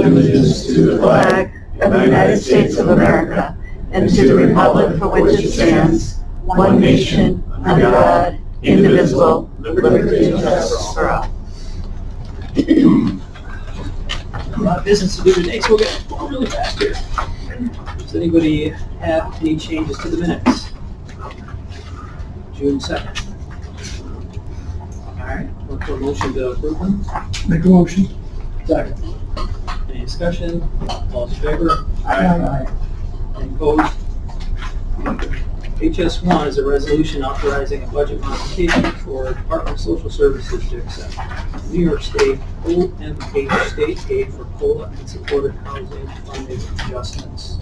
pledge allegiance to the flag of the United States of America and to the republic for which it stands, one nation, under God, indivisible, with liberty and justice for all. A lot of business to do today, so we'll get going really fast here. Does anybody have any changes to the minutes? June 2nd. All right, look for a motion to approve them. Make a motion. Second. Any discussion? All in favor? Aye. Any opposed? HS1 is a resolution authorizing a budget modification for Department of Social Services to accept New York State OMH state aid for COLA and supported housing funding adjustments.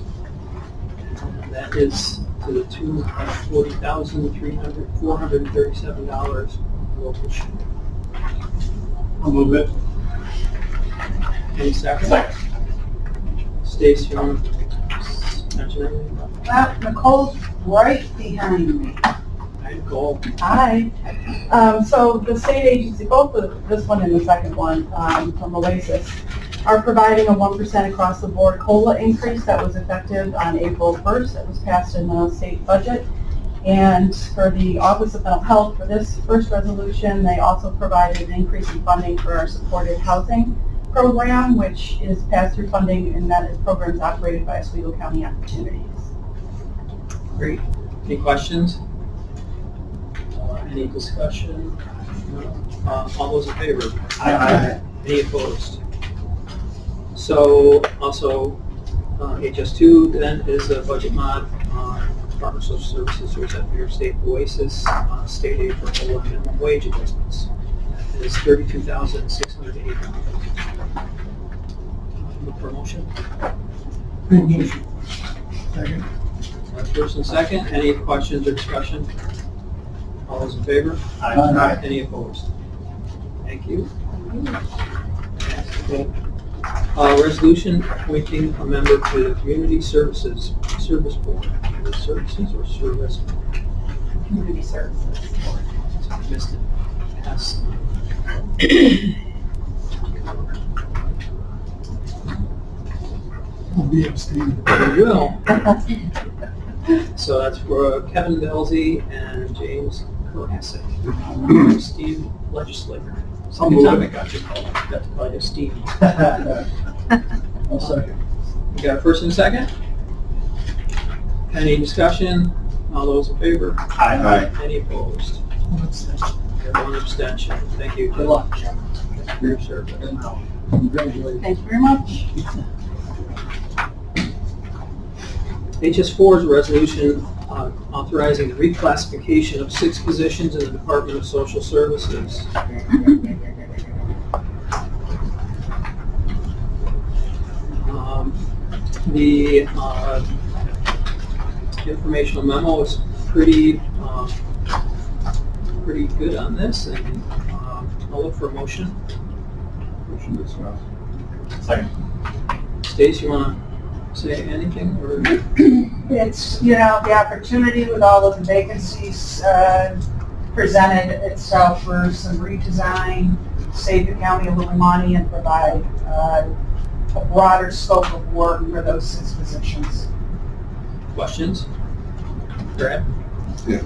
And that is to the tune of $40,437 local share. I'll move it. Any second? Stacy, you want to mention anything about Well, Nicole's right behind me. that? Nicole? Hi. So the state agency, both this one and the second one from Oasis, are providing a 1% across the board COLA increase that was effective on April 1st. That was passed in the state budget. And for the Office of Mental Health, for this first resolution, they also provided an increase in funding for our supported housing program, which is pass-through funding, and that program is operated by Oswego County Opportunities. Great. Any questions? Any discussion? All those in favor? Aye. Any opposed? So also, HS2 then is a budget mod, Department of Social Services to accept New York State Oasis state aid for COLA minimum wage adjustments. It is $32,608. Look for a motion. Make a motion. Second. First and second, any questions or discussion? All those in favor? Aye. Any opposed? Thank you. Resolution appointing a member to the Community Services Service Board. Services or Service? Community Services. I missed it. Yes. I'll be abstaining. We will. So that's for Kevin Belzy and James Karasik. Steve Legislator. Second time I got to call you Steve. I'll second. You got a first and second? Any discussion? All those in favor? Aye. Any opposed? One abstention. Thank you. Good luck. For your service. Congratulations. Thank you very much. HS4 is a resolution authorizing the reclassification of 6 positions in the Department of Social Services. The informational memo is pretty good on this, and I'll look for a motion. Motion to discuss. Second. Stace, you want to say anything? Or? It's, the opportunity with all of the vacancies presented itself for some redesign, save the county a little money, and provide a broader scope of work for those 6 positions. Questions? Brad? Yeah.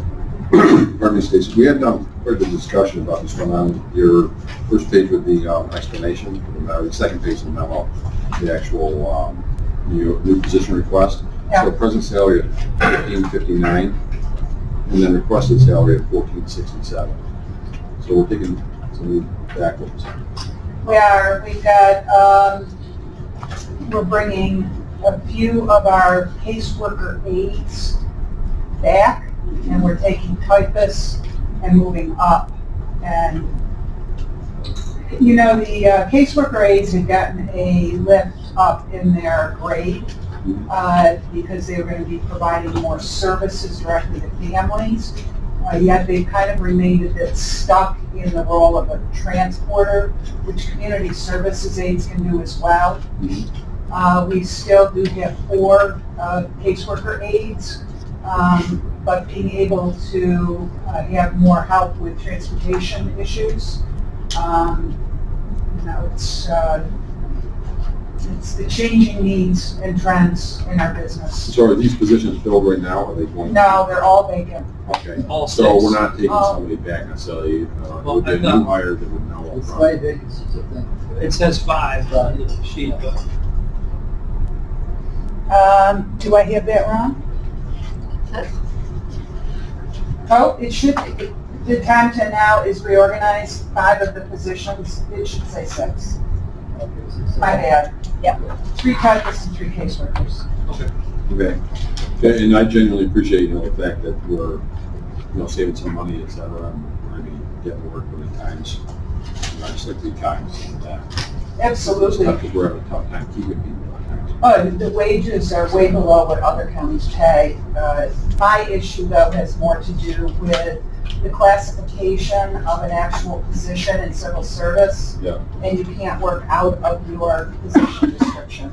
Pardon me, Stacey. We had quite a bit of discussion about this one on your first page with the explanation, or the second page of the memo, the actual new position request. Yeah. So present salary at $15.59, and then requested salary at $14.67. So we're taking some backwards. We're bringing a few of our caseworker aides back, and we're taking typists and moving up. And, the caseworker aides have gotten a lift up in their grade because they were going to be providing more services directly to families. Yet they've kind of remained a bit stuck in the role of a transporter, which community services aides can do as well. We still do have 4 caseworker aides, but being able to have more help with transportation issues, it's It's the changing needs and trends in our business. So are these positions filled right now, or are they going? No, they're all vacant. Okay, All so six. we're not taking Oh. somebody back necessarily, Well, with the I thought- new hire that would know. It's upfront. 5 vacancies, I think. It says 5 on the sheet, but Do I have that wrong? Oh, it should, the time to now is reorganized, 5 of the positions, it should say 6. Okay, so- My bad, yeah. 3 typists and 3 caseworkers. Okay, okay, and I genuinely appreciate, the fact that we're, saving some money, et cetera, and we're gonna be getting work within times, just like the times and that. Absolutely. Because we're having a tough time keeping people at times. Oh, the wages are way below what other counties pay. My issue, though, has more to do with the classification of an actual position in civil service. Yeah. And you can't work out of your position description.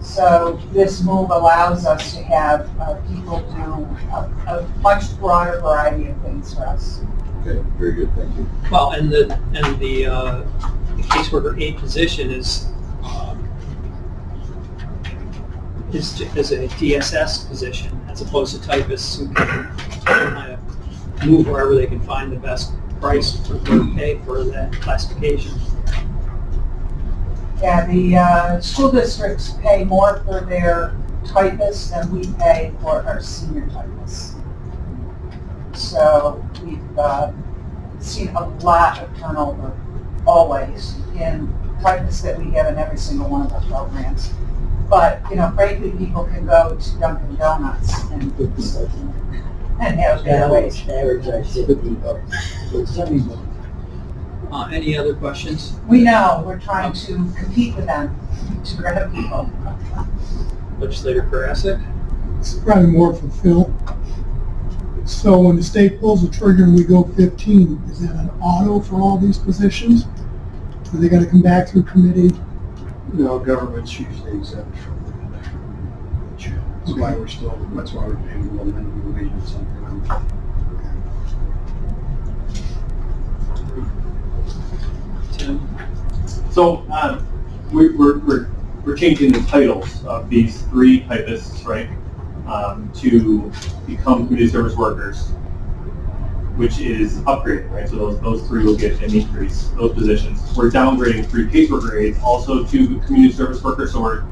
So this move allows us to have people do a much broader variety of things for us. Okay, very good, thank you. well, and the caseworker 8 position is a DSS position as opposed to typists who can kind of move wherever they can find the best price for pay for that classification. Yeah, the school districts pay more for their typists than we pay for our senior typists. So we've seen a lot of turnover always in typists that we have in every single one of our programs. But, frankly, people can go to Dunkin' Donuts and have better wage. Average, $50. So it's $70. Any other questions? We know, we're trying to compete with them to grab people. Legislator Karasik? It's probably more for Phil. So when the state pulls the trigger and we go 15, is that an auto for all these positions? Or they gotta come back through committee? No, government's usually exempt from the That's why that's why we're paying a little minimum wage or something. Tim? So, we're changing the titles of these 3 typists, right, to become community service workers, which is upgraded, right? So those 3 will get an increase, those positions. We're downgrading 3 caseworker aides also to community service workers, so we're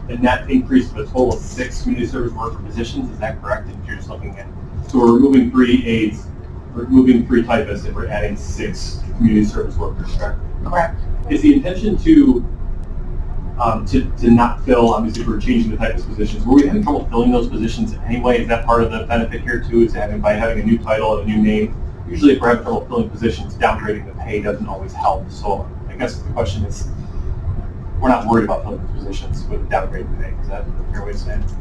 a net increase of a total of 6 community service worker positions. Is that correct? If you're just looking at, so we're removing 3 aides, we're removing 3 typists, and we're adding 6 community service workers, correct? Correct. Is the intention to not fill, obviously we're changing the typist positions, were we having trouble filling those positions anyway? Is that part of the benefit here too, is by having a new title and a new name? Usually if we're having trouble filling positions, downgrading the pay doesn't always help. So I guess the question is, we're not worried about filling those positions with downgrading the pay. Is that a fair way to say it?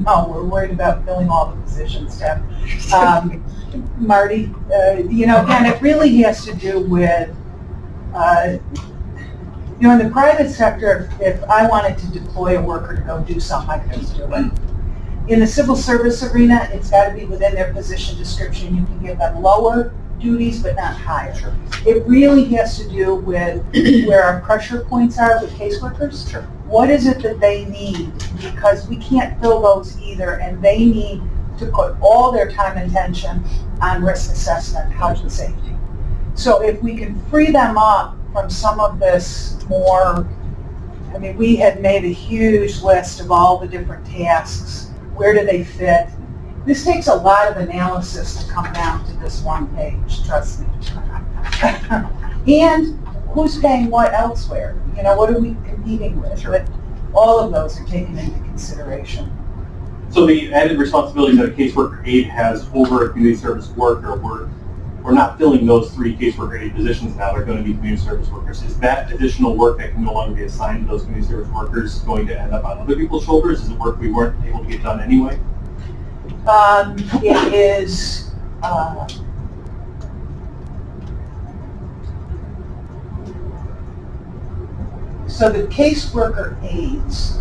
No, we're worried about filling all the positions, Deb. Marty, again, it really has to do with, in the private sector, if I wanted to deploy a worker to go do something, I could just do it. In the civil service arena, it's got to be within their position description. You can give them lower duties, but not higher. It really has to do with where our pressure points are with caseworkers. Sure. What is it that they need? Because we can't fill those either, and they need to put all their time and attention on risk assessment, health and safety. So if we can free them up from some of this more, we had made a huge list of all the different tasks. Where do they fit? This takes a lot of analysis to come down to this one page, trust me. And who's paying what elsewhere? What are we competing with? Sure. But all of those are taken into consideration. So the added responsibilities that a caseworker aide has over a community service worker, we're not filling those 3 caseworker aide positions now. They're going to be community service workers. Is that additional work that can no longer be assigned to those community service workers going to end up on other people's shoulders? Is it work we weren't able to get done anyway? It is, so the caseworker aides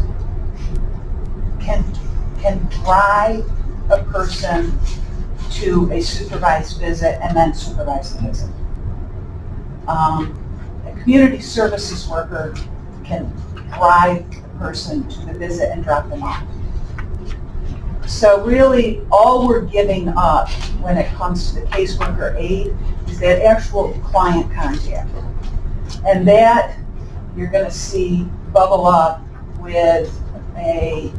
can drive a person to a supervised visit and then supervise the visit. A community services worker can drive the person to the visit and drop them off. So really, all we're giving up when it comes to the caseworker aid is that actual client contact. And that you're gonna see bubble up with a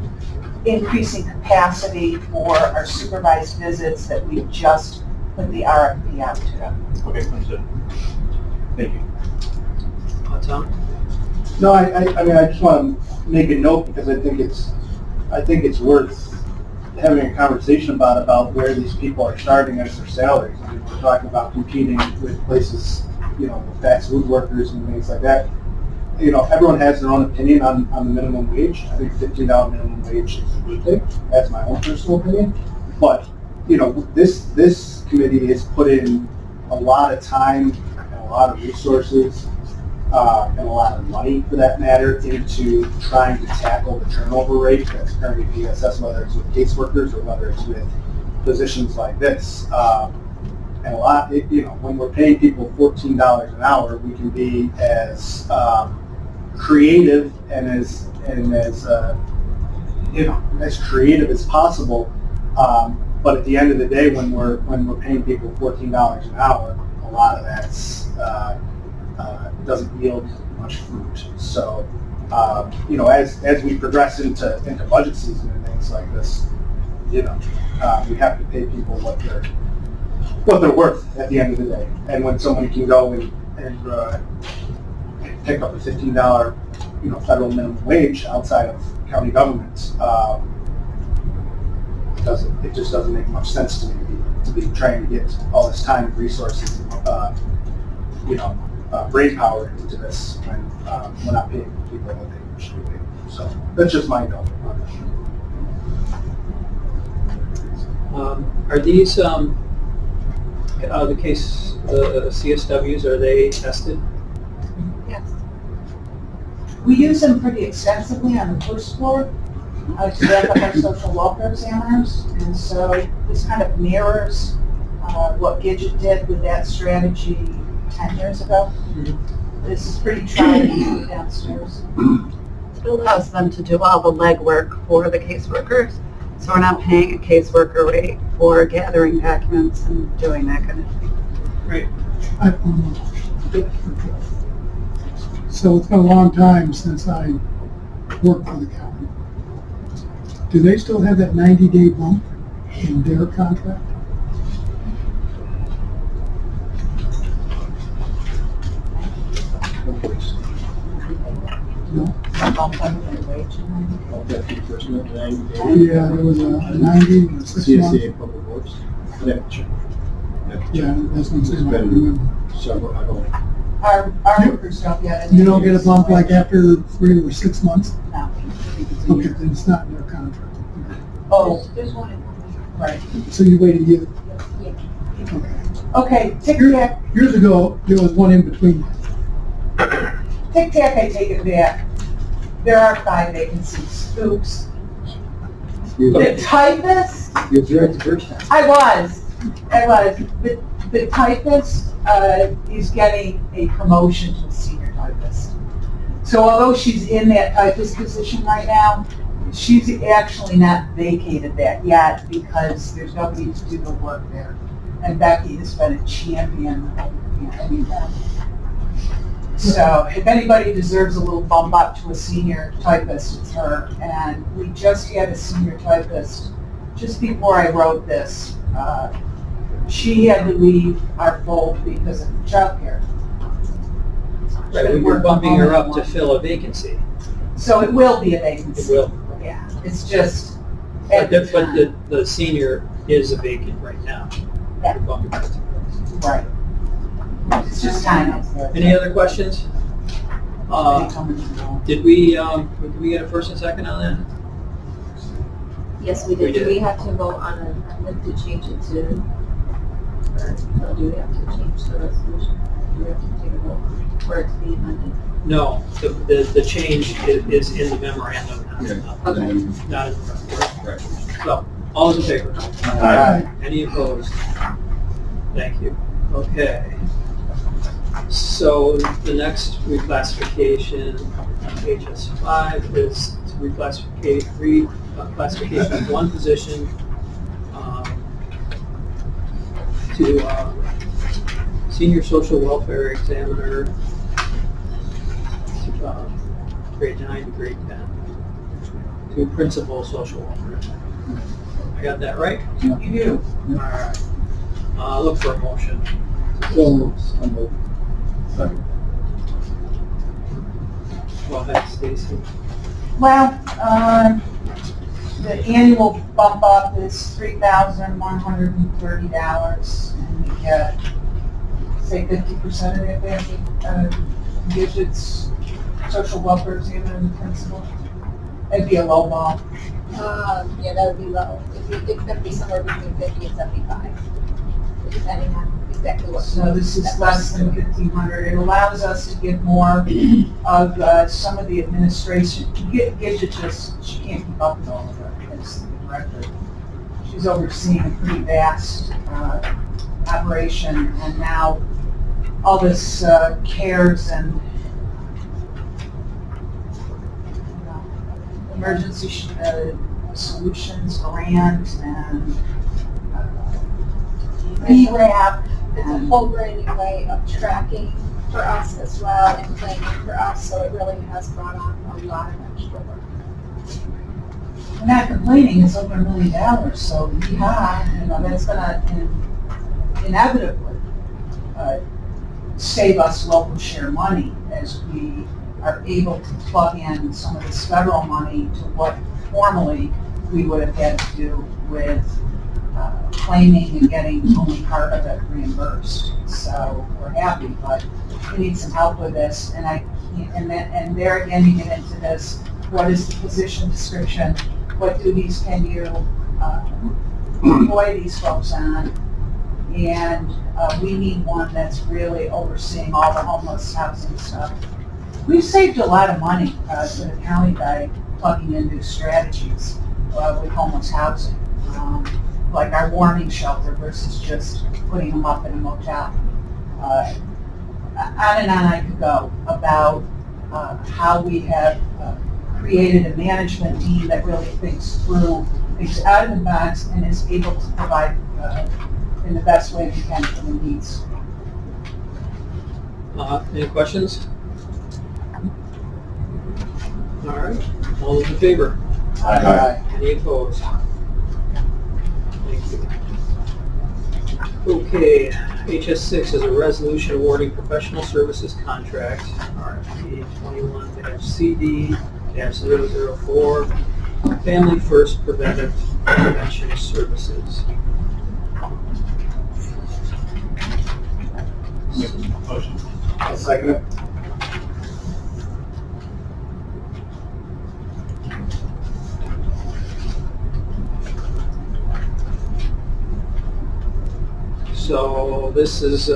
increasing capacity for our supervised visits that we just put the RFP out to. Okay, understood. Thank you. Tom? No, I mean, I just want to make a note because I think it's worth having a conversation about where these people are starting as their salaries. I mean, we're talking about competing with places, fast food workers and things like that. Everyone has their own opinion on the minimum wage. I think $15 minimum wage is a good thing. That's my own personal opinion. But, this committee has put in a lot of time and a lot of resources and a lot of money, for that matter, into trying to tackle the turnover rate that's currently PSS, whether it's with caseworkers or whether it's with positions like this. And a lot, when we're paying people $14 an hour, we can be as creative and as creative as possible. But at the end of the day, when we're paying people $14 an hour, a lot of that's doesn't yield much fruit. So, as we progress into budget season and things like this, we have to pay people what they're worth at the end of the day. And when someone can go and pick up a $15, federal minimum wage outside of county government, it just doesn't make much sense to me to be trying to get all this time and resources, brain power into this when we're not paying people what they should be paid. So that's just my note on Are these, the CSWs, are they tested? Yes. We use them pretty extensively on the first floor to back up our social welfare examiners. And so this kind of mirrors what Gidget did with that strategy 10 years ago. This is pretty tried downstairs. It allows them to do all the legwork for the caseworkers. So we're not paying a caseworker rate for gathering documents and doing that kind of thing. Right. I have one more question. So it's been a long time since I worked for the county. Do they still have that 90-day bump in their contract? No? Yeah, there was a 90 and a 6 months. CSA Public Works. Yeah, sure. Yeah, that's what I'm saying. I don't remember. Several, I don't. Our workers don't get it. You don't get a bump like after 3 or 6 months? No. Okay, then it's not in their contract. Oh, right. So you wait a year? Okay. Okay, Tic Tac, Years ago, there was one in between. Tic Tac, I take it back. There are 5 vacancies. Oops. The typist, You were right the first time. I was. The typist is getting a promotion to a senior typist. So although she's in that typist position right now, she's actually not vacated that yet because there's nobody to do the work there. And Becky has been a champion of getting that. So if anybody deserves a little bump up to a senior typist, it's her. And we just had a senior typist just before I wrote this. She had to leave our fold because of childcare. Right, we're bumping her up to fill a vacancy. So it will be a It vacancy. will. Yeah, it's just. But at the the, but time. the senior is a vacant right now. Yeah. We're bumping her to- Right. It's just time. Any other questions? Did we get a first and second on that? Yes, we We did. did. Do we have to vote on to change it to, or do we have to change the resolution? Do we have to take a vote for it to be amended? No, the change is in the memorandum, not Okay. in the front. Right. So, all those in favor? Aye. Any opposed? Thank you. Okay. So the next reclassification HS5 is to reclassification of one position to senior social welfare examiner, grade 9 to grade 10, to principal social welfare. I got that right? You do. All right. Look for a motion. So, Second. Go ahead, Stacy. Well, the annual bump up is $3,130, and we get, say, 50% of it back, Gidget's social welfare examiner and principal. It'd be a low ball. Yeah, that would be low. It's gonna be somewhere between 50 and 75, depending on exactly what. So this is less than 1,500. It allows us to get more of some of the administration. Gidget she can't keep up with all of it as the director. She's overseeing a pretty vast operation, and now all this CARES and emergency solutions grant and ERAP. It's a whole brand new way of tracking for us as well and planning for us, so it really has brought on a lot of extra work. We're not complaining, it's over $1 million, so yeah, that's gonna inevitably save us local share money as we are able to plug in some of this federal money to what formerly we would have had to do with claiming and getting only part of it reimbursed. So we're happy, but we need some help with this. And there again, you get into this: what is the position description? What duties can you employ these folks on? And we need one that's really overseeing all the homeless housing stuff. We've saved a lot of money for the county by plugging in new strategies with homeless housing. Like our warming shelter versus just putting them up in a motel. On and on I could go about how we have created a management team that really thinks through things out of the box and is able to provide in the best way we can for the needs. Any questions? All right, all those in favor? Aye. Any opposed? Thank you. Okay, HS6 is a resolution awarding professional services contract, RFP 21-CD-004, Family First Preventive Prevention Services. Motion. I'll second it. So this is,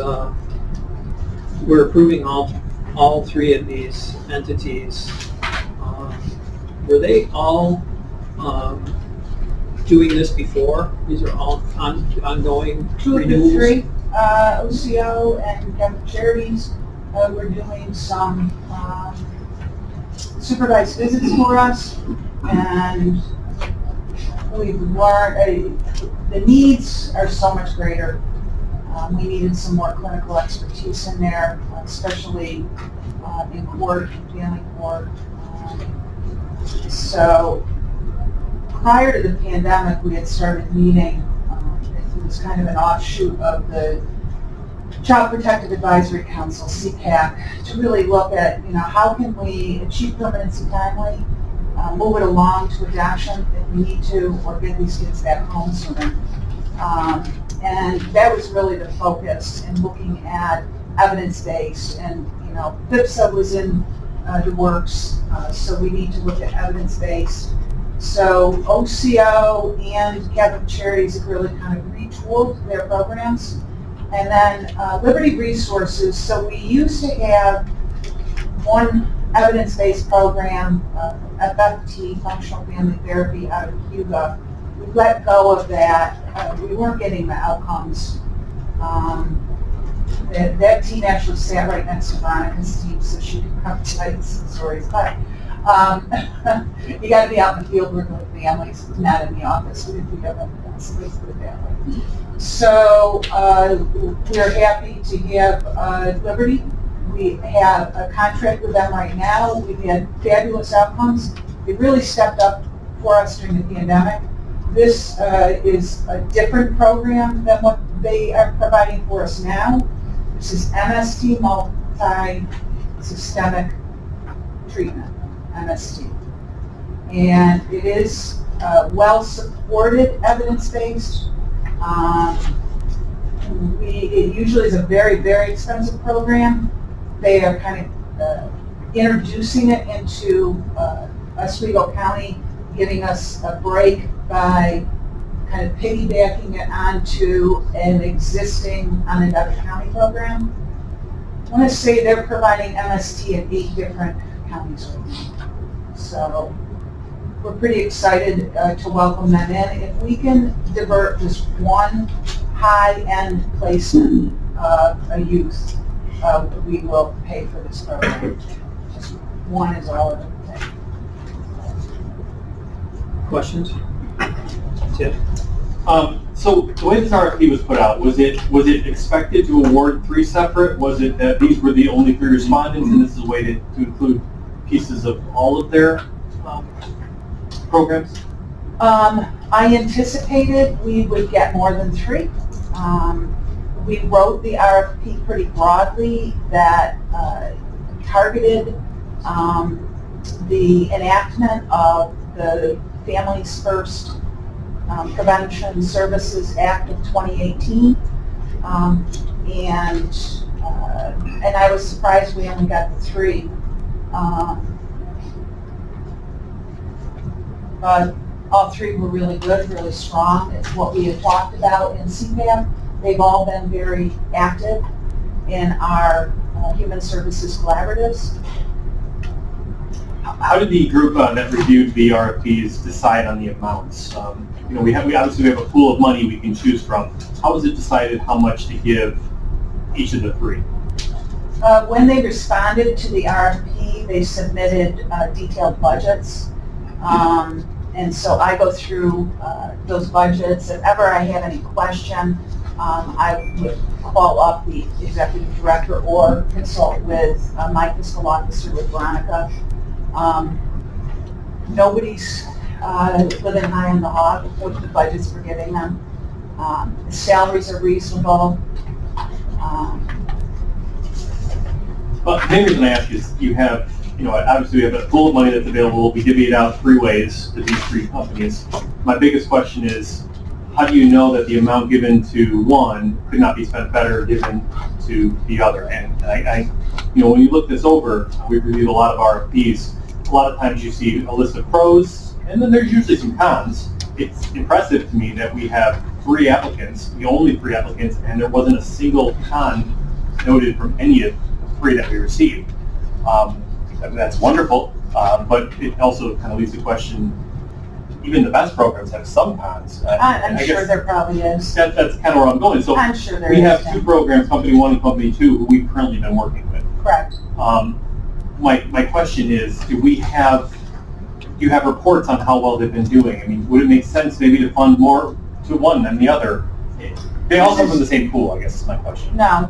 we're approving all three of these entities. Were they all doing this before? These are all ongoing 2 of the renewals? 3, OCO and Catholic Charities, were doing some supervised visits for us, and we've learned the needs are so much greater. We needed some more clinical expertise in there, especially in court, family court. So prior to the pandemic, we had started meeting. It was kind of an offshoot of the Child Protective Advisory Council, CPAC, to really look at, how can we achieve permanency timely, move it along to adoption if we need to, or get these kids back home sooner. And that was really the focus in looking at evidence-based, and PIPSA was in the works, so we need to look at evidence-based. So OCO and Catholic Charities have really kind of retooled their programs. And then Liberty Resources, so we used to have one evidence-based program, FFT, Functional Family Therapy, out of Cuba. We let go of that. We weren't getting the outcomes. That team actually sat right next to Veronica's team, so she could come tell you some stories. But You gotta be out in the field working with families, not in the office if you have a space for the family. So, we're happy to have, Liberty. We have a contract with them right now. We've had fabulous outcomes. They really stepped up for us during the pandemic. This, is a different program than what they are providing for us now. This is MST, multi-systemic treatment, MST. And it is well-supported, evidence-based. It usually is a very, very expensive program. They are kind of introducing it into Oswego County, giving us a break by kind of piggybacking it onto an existing Onondaga County program. I want to say they're providing MST in 8 different counties right now. So we're pretty excited to welcome them in. If we can divert just one high-end placement of a youth, we will pay for this program. Just one is all it will take. Questions? Tim? So the way this RFP was put out, was it expected to award 3 separate? Was it that these were the only 3 respondents, and this is a way to include pieces of all of their programs? I anticipated we would get more than 3. We wrote the RFP pretty broadly that targeted the enactment of the Families First Prevention Services Act of 2018. And I was surprised we only got the 3. But all 3 were really good, really strong. It's what we had talked about in CPAP. They've all been very active in our human services collaboratives. How did the group that reviewed the RFPs decide on the amounts? We obviously have a pool of money we can choose from. How was it decided how much to give each of the 3? When they responded to the RFP, they submitted detailed budgets. And so I go through those budgets. If ever I have any question, I would call up the executive director or consult with my fiscal officer, with Veronica. Nobody's living high on the hog with the budgets we're giving them. The salaries are reasonable. Well, the main reason I ask is obviously we have a pool of money that's available. We divvy it out 3 ways to these 3 companies. My biggest question is, how do you know that the amount given to one could not be spent better given to the other? And when you look this over, we've reviewed a lot of RFPs. A lot of times you see a list of pros, and then there's usually some cons. It's impressive to me that we have 3 applicants, the only 3 applicants, and there wasn't a single con noted from any of the 3 that we received. That's wonderful, but it also kind of leaves the question, even the best programs have some cons. I'm sure there probably is. That's kind of where I'm going. So I'm sure there we is. have 2 programs, Company 1 and Company 2, who we've currently been working with. Correct. My question is, do you have reports on how well they've been doing? I mean, would it make sense maybe to fund more to one than the other? They all come from the same pool, I guess is my question. No,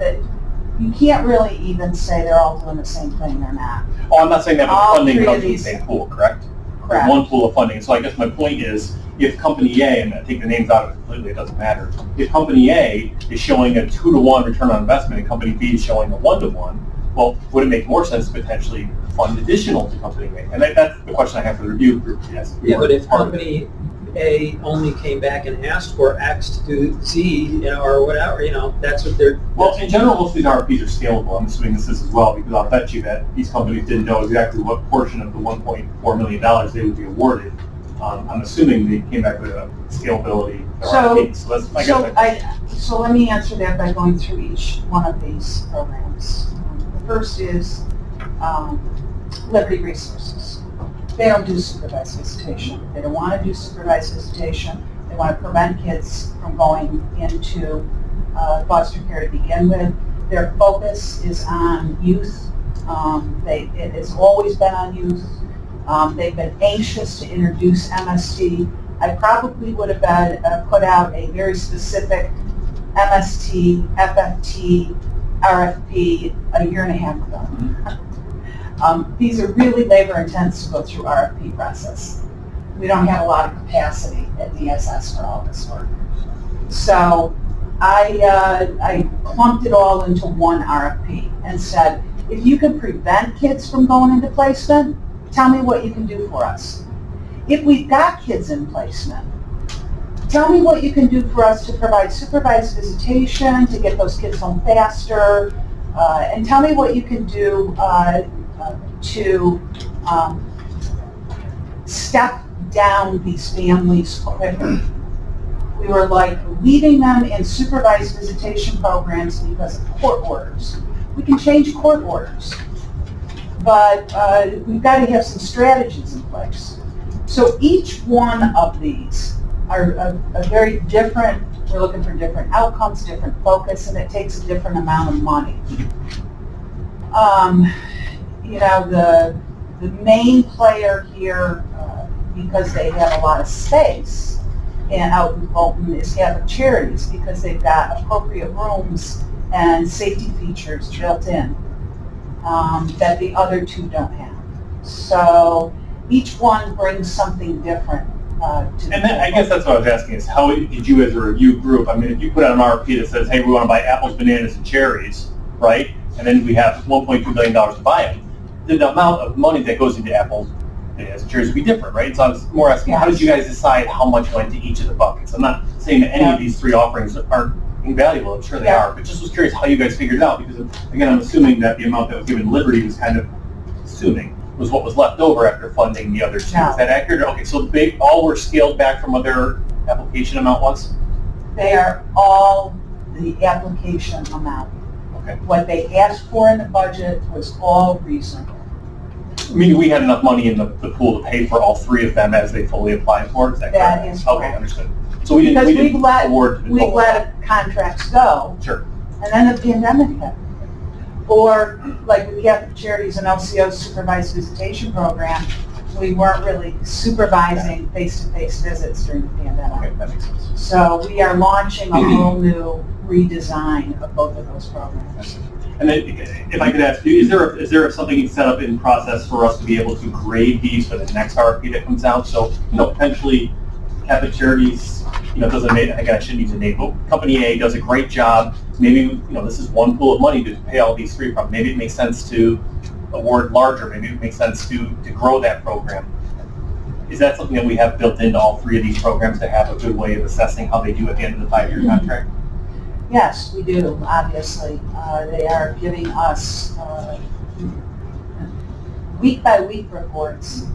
you can't really even say they're all doing the same thing. They're not. Oh, I'm not saying that, but All funding 3 comes of from the these- same pool, correct? Correct. One pool of funding. So I guess my point is, if Company A, and I take the names out of it completely, it doesn't matter. If Company A is showing a 2-to-1 return on investment and Company B is showing a 1-to-1, well, would it make more sense to potentially fund additional to Company A? And that's the question I have for the review group. Yes. Yeah, but if Company A only came back and asked for X to do Z, or whatever, that's what they're... Well, in general, most of these RFPs are scalable. I'm assuming this is as well, because I'll bet you that these companies didn't know exactly what portion of the $1.4 million they would be awarded. I'm assuming they came back with a scalability for RFPs. So that's my guess. So let me answer that by going through each one of these programs. The first is Liberty Resources. They don't do supervised visitation. They don't want to do supervised visitation. They want to prevent kids from going into foster care to begin with. Their focus is on youth. It has always been on youth. They've been anxious to introduce MST. I probably would have put out a very specific MST, FFT, RFP a year and a half ago. These are really labor intense to go through RFP process. We don't have a lot of capacity at DSS for all this work. So I clumped it all into one RFP and said, if you can prevent kids from going into placement, tell me what you can do for us. If we've got kids in placement, tell me what you can do for us to provide supervised visitation, to get those kids home faster, and tell me what you can do to step down these families quicker. We were like leaving them in supervised visitation programs because of court orders. We can change court orders, but we've got to have some strategies in place. So each one of these are a very different, we're looking for different outcomes, different focus, and it takes a different amount of money. You know, the main player here, because they have a lot of space and out in Bolton, is Catholic Charities, because they've got appropriate rooms and safety features built in that the other two don't have. So each one brings something different to the And then, I guess that's what I was asking is how did you as a review group, I mean, if you put out an RFP that says, hey, we want to buy apples, bananas, and cherries, right? And then we have $1.2 billion to buy them. The amount of money that goes into apples, bananas, and cherries would be different, right? So I was more asking, how did you guys decide how much went to each of the buckets? I'm not saying that any of these three offerings aren't invaluable, I'm sure they are, but just was curious how you guys figured it out, because again, I'm assuming that the amount that was given Liberty was kind of assuming was what was left over after funding the other two. No. Is that accurate? Okay, so they all were scaled back from what their application amount was? They are all the application amount. Okay. What they asked for in the budget was all reasonable. Meaning we had enough money in the pool to pay for all three of them as they fully applied for it? Is that That correct? is Okay, correct. understood. So we Because didn't award the we've total. let contracts go, Sure. and then the pandemic hit. Or like with Catholic Charities and LCO supervised visitation program, we weren't really supervising face-to-face visits during the pandemic. Okay, that makes sense. So we are launching a whole new redesign of both of those programs. And then, if I could ask you, is there something set up in process for us to be able to grade these for the next RFP that comes out? So, potentially Catholic Charities, doesn't make, again, I shouldn't use a name, but Company A does a great job. Maybe, this is one pool of money to pay all these three from. Maybe it makes sense to award larger. Maybe it makes sense to grow that program. Is that something that we have built into all three of these programs to have a good way of assessing how they do at the end of the 5-year contract? Yes, we do, obviously. They are giving us week-by-week reports,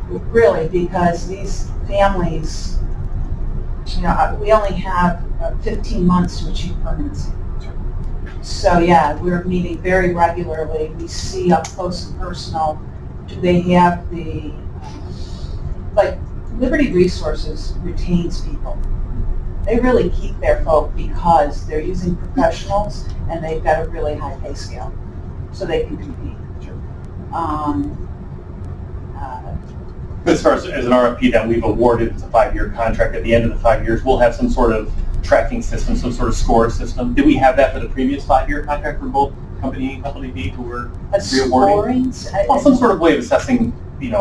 really, because these families, we only have 15 months to achieve permanency. So yeah, we're meeting very regularly. We see up close and personal, do they have the, Liberty Resources retains people. They really keep their folk because they're using professionals and they've got a really high pay scale, so they can compete. As far as an RFP that we've awarded, it's a 5-year contract. At the end of the 5 years, we'll have some sort of tracking system, some sort of score system. Did we have that for the previous 5-year contract for both Company A and Company B who were A re-awarding? scoring? Well, some sort of way of assessing, in a,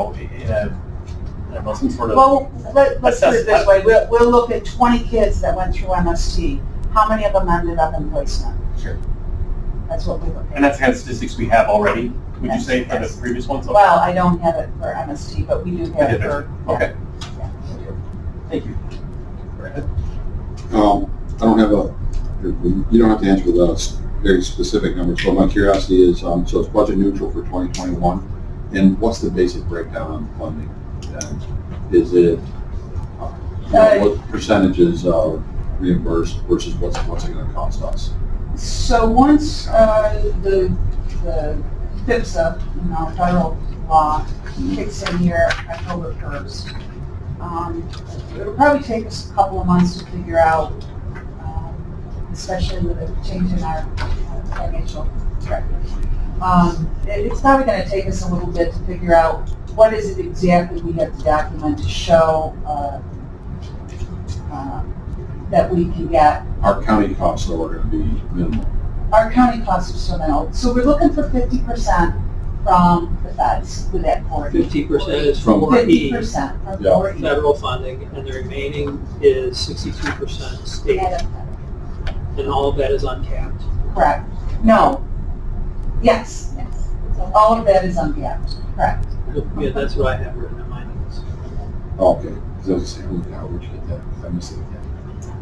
I don't know, some sort of... Well, let's put assess- it this way. We'll look at 20 kids that went through MST. How many of them ended up in placement? Sure. That's what we look at. And that's the kind of statistics we have already, would you Yes, say, for yes. the previous ones? Well, I don't have it for MST, but we do have it for. Okay. Yeah, we do. Thank you. Go ahead. I don't have you don't have to answer the very specific numbers, but my curiosity is, so it's budget neutral for 2021, and what's the basic breakdown on funding? Is it, what percentages are reimbursed versus what's it gonna cost us? So once the FIPSA, federal law, kicks in here October 1st, it'll probably take us a couple of months to figure out, especially with the change in our financial director. It's probably going to take us a little bit to figure out what is it exactly we have to document to show that we can get Our county costs though are gonna be minimal. our county costs are so minimal. So we're looking for 50% from the feds with that 40. 50% is From- 4E 50% from Yeah. 4E. federal funding, and the remaining is 62% state, and all of that is uncapped. Correct. No. Yes. All of that is uncapped. Correct. Yeah, that's what I have written in my notes. Okay, because I was saying, how would you get that? I missed it again.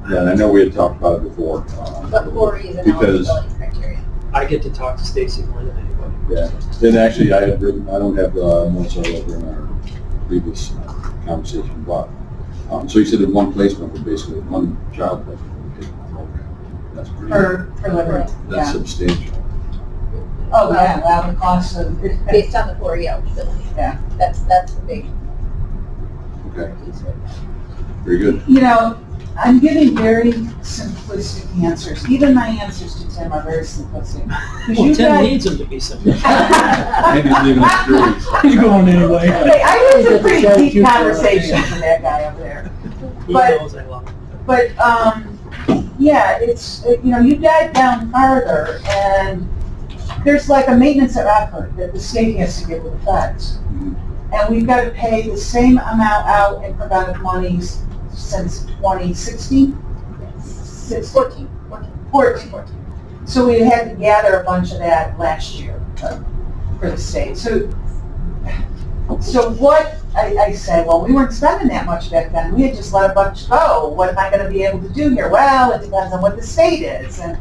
Yeah, and I know we had talked about it before. But 4E is an Because, eligibility criteria. I get to talk to Stacy more than anybody. yeah, and actually I had written, I don't have the notes all over in our previous conversation, but, so you said that one placement would basically, one child placement would be a program. That's pretty, For Liberty. that's Yeah. substantial. Oh, yeah, well, the cost of, Based on the 4E eligibility. Yeah. That's the big Okay, piece right there. very good. you know, I'm giving very simplistic answers. Even my answers to Tim are very simplistic. 'Cause Well, you Tim guys- needs them to be simple. Maybe he's leaving us through. He's going anyway. Hey, I had some pretty deep conversations with that guy over there. He But- knows I love him. But, yeah, it's, you know, you dive down farther and there's like a maintenance of effort that the state has to give with the feds. And we've got to pay the same amount out in preventive monies since 2016? 14. 14. So we had to gather a bunch of that last year for the state. So what, I say, well, we weren't spending that much back then. We had just let a bunch go. What am I going to be able to do here? Well, it depends on what the state is. And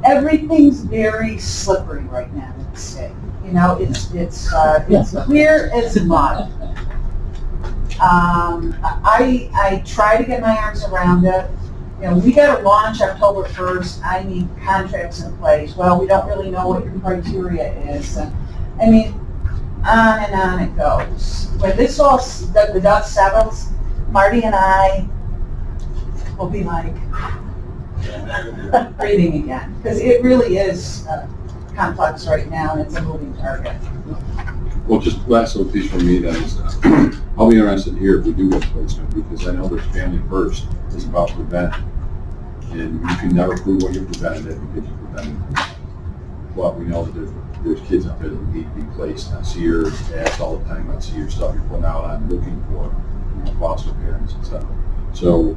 everything's very slippery right now with the state. You know, it's clear as mud. I try to get my arms around it. You know, we got to launch October 1st. I need contracts in place. Well, we don't really know what your criteria is. And, I mean, on and on it goes. When this all, the dust settles, Marty and I will be like breathing again. Because it really is complex right now and it's a moving target. Well, just last little piece from me then is, I'll be interested here if we do get placement, because I know there's family first, it's about prevention. And you can never prove what you're preventing it because you're preventing it. But we know that there's kids out there that need to be placed. I see your ads all the time, I see your stuff you're putting out, I'm looking for, you know, foster parents, et cetera. So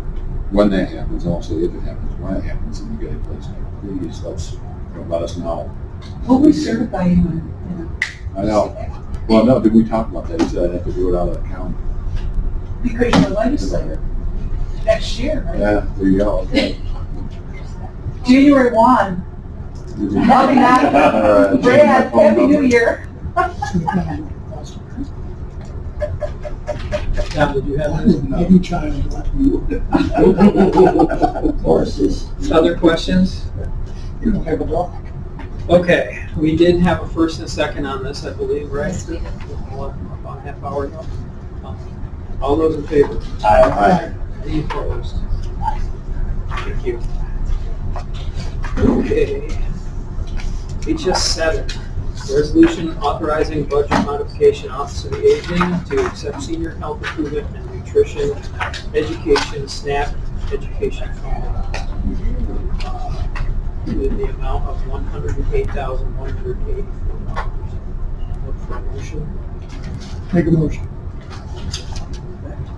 when that happens, also if it happens, when it happens and you get a placement, please let us know. Will we certify you in, you know? I know. Well, no, did we talk about that? He said I'd have to do it out of the county. Because you're a legislator. Next year, right? Yeah, there you go, okay. January 1. I'll be not, All right. Brad, Happy New Year. Tom, did you have any Any child like you. Horses. other questions? You don't have a dog. Okay, we did have a first and second on this, I believe, right? Yes, we did. About a half hour ago. All those in favor? Aye. Any opposed? Thank you. Okay. HS 7, resolution authorizing budget modification Office of the Aging to accept senior health improvement and nutrition education, SNAP education funding. With the amount of $108,184. Look for a motion. Make a motion.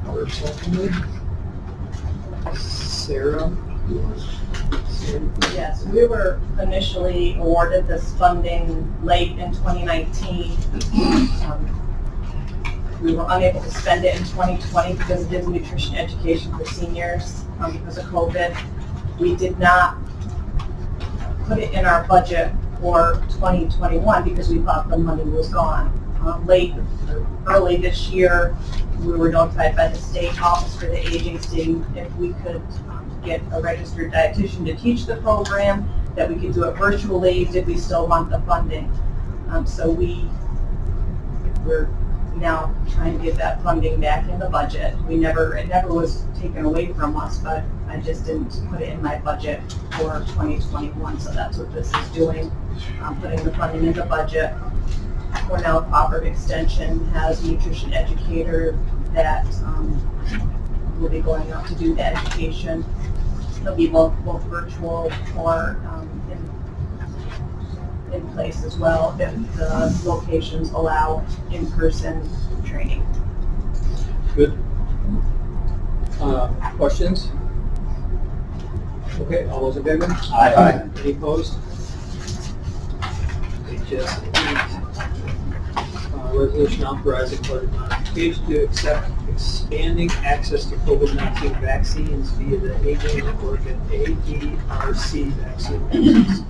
Howard seconded. Sarah? Yes, we were initially awarded this funding late in 2019. We were unable to spend it in 2020 because it is nutrition education for seniors because of COVID. We did not put it in our budget for 2021 because we thought the money was gone. Early this year, we were notified by the state office for the aging stating if we could get a registered dietitian to teach the program, that we could do it virtually, did we still want the funding? So we're now trying to get that funding back in the budget. It never was taken away from us, but I just didn't put it in my budget for 2021, so that's what this is doing. I'm putting the funding in the budget. Cornell Cooperative Extension has a nutrition educator that will be going out to do the education. It'll be both virtual or in place as well if the locations allow in-person training. Good. Questions? Okay, all those in favor? Aye. Any opposed? HS 8. Resolution authorizing budget modification to accept expanding access to COVID-19 vaccines via the Aging Network and ADRC vaccine.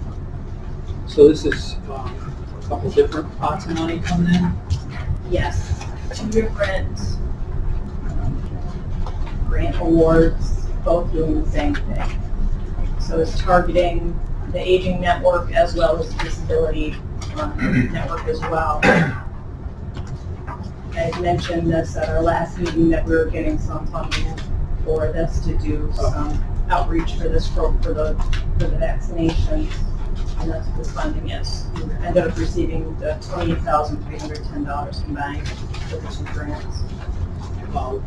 So this is a couple different pots of money coming in. Yes, 2 different grant awards, both doing the same thing. So it's targeting the Aging Network as well as the Disability Network as well. I mentioned this at our last meeting that we were getting some funding for this to do some outreach for this for the vaccinations, and that's what this funding is. We ended up receiving the $28,310 combined for the 2 grants.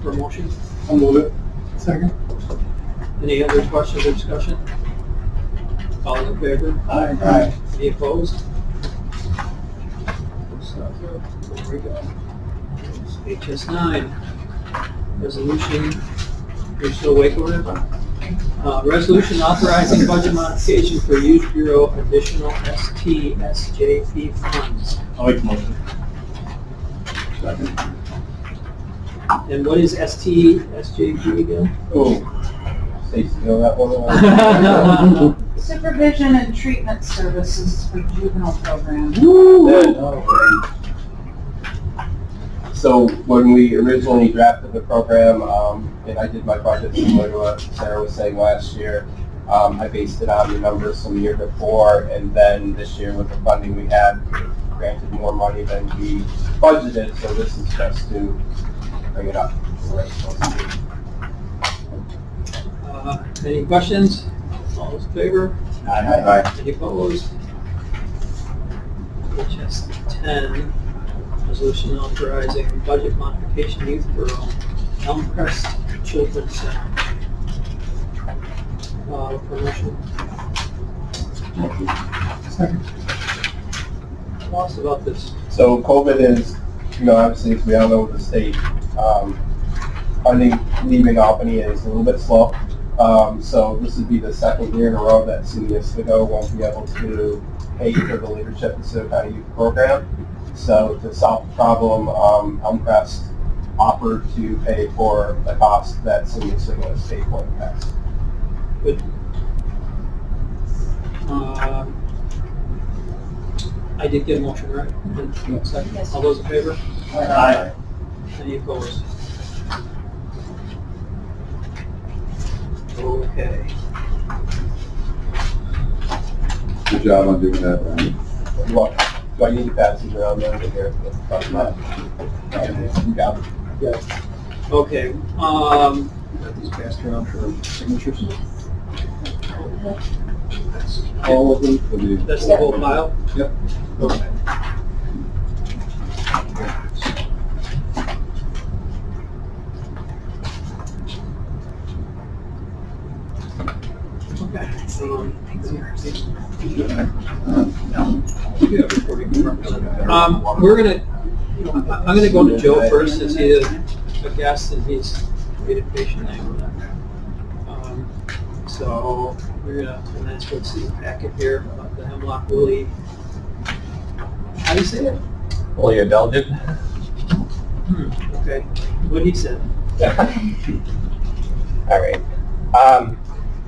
Promotion. I'll move it. Second? Any other questions or discussion? All in favor? Aye. Any opposed? So, there we go. HS 9, resolution, you're still awake over there? Resolution authorizing budget modification for Youth Bureau additional STSJP funds. I'll make the motion. Second. And what is STSJP again? Oh, Stacy, you know that one? Supervision and treatment services for juvenile programs. So when we originally drafted the program, and I did my budget similar to what Sarah was saying last year, I based it on the numbers from the year before, and then this year with the funding we had, granted more money than we budgeted, so this is just to bring it up. Any questions? All those in favor? Aye. Any opposed? HS 10, resolution authorizing budget modification Youth Bureau, Elmcrest Children's Center. Promotion. Second. Tell us about this. So COVID is, obviously, as we all know, the state funding leaving Albany is a little bit slow. So this would be the second year in a row that SUNY Oswego won't be able to pay for the Leadership in Sioux County Youth Program. So to solve the problem, Elmcrest offered to pay for the cost that SUNY Oswego has paid for in the past. Good. I did get a motion, right? And second. Yes. All those in favor? Aye. Any opposed? Okay. Good job on doing that, Brian. Well, do I need to pass these around then to here? Yeah. Okay, Got these passed around for signatures? All of them for the. that's the whole pile? Yep. Okay. We're gonna, I'm gonna go to Joe first since he's a guest and he's waited patiently. So we're gonna, and that's what's in the packet here, about the Hemlock Woolly. How do you say it? Well, you indulgent. Okay, what he said. All right.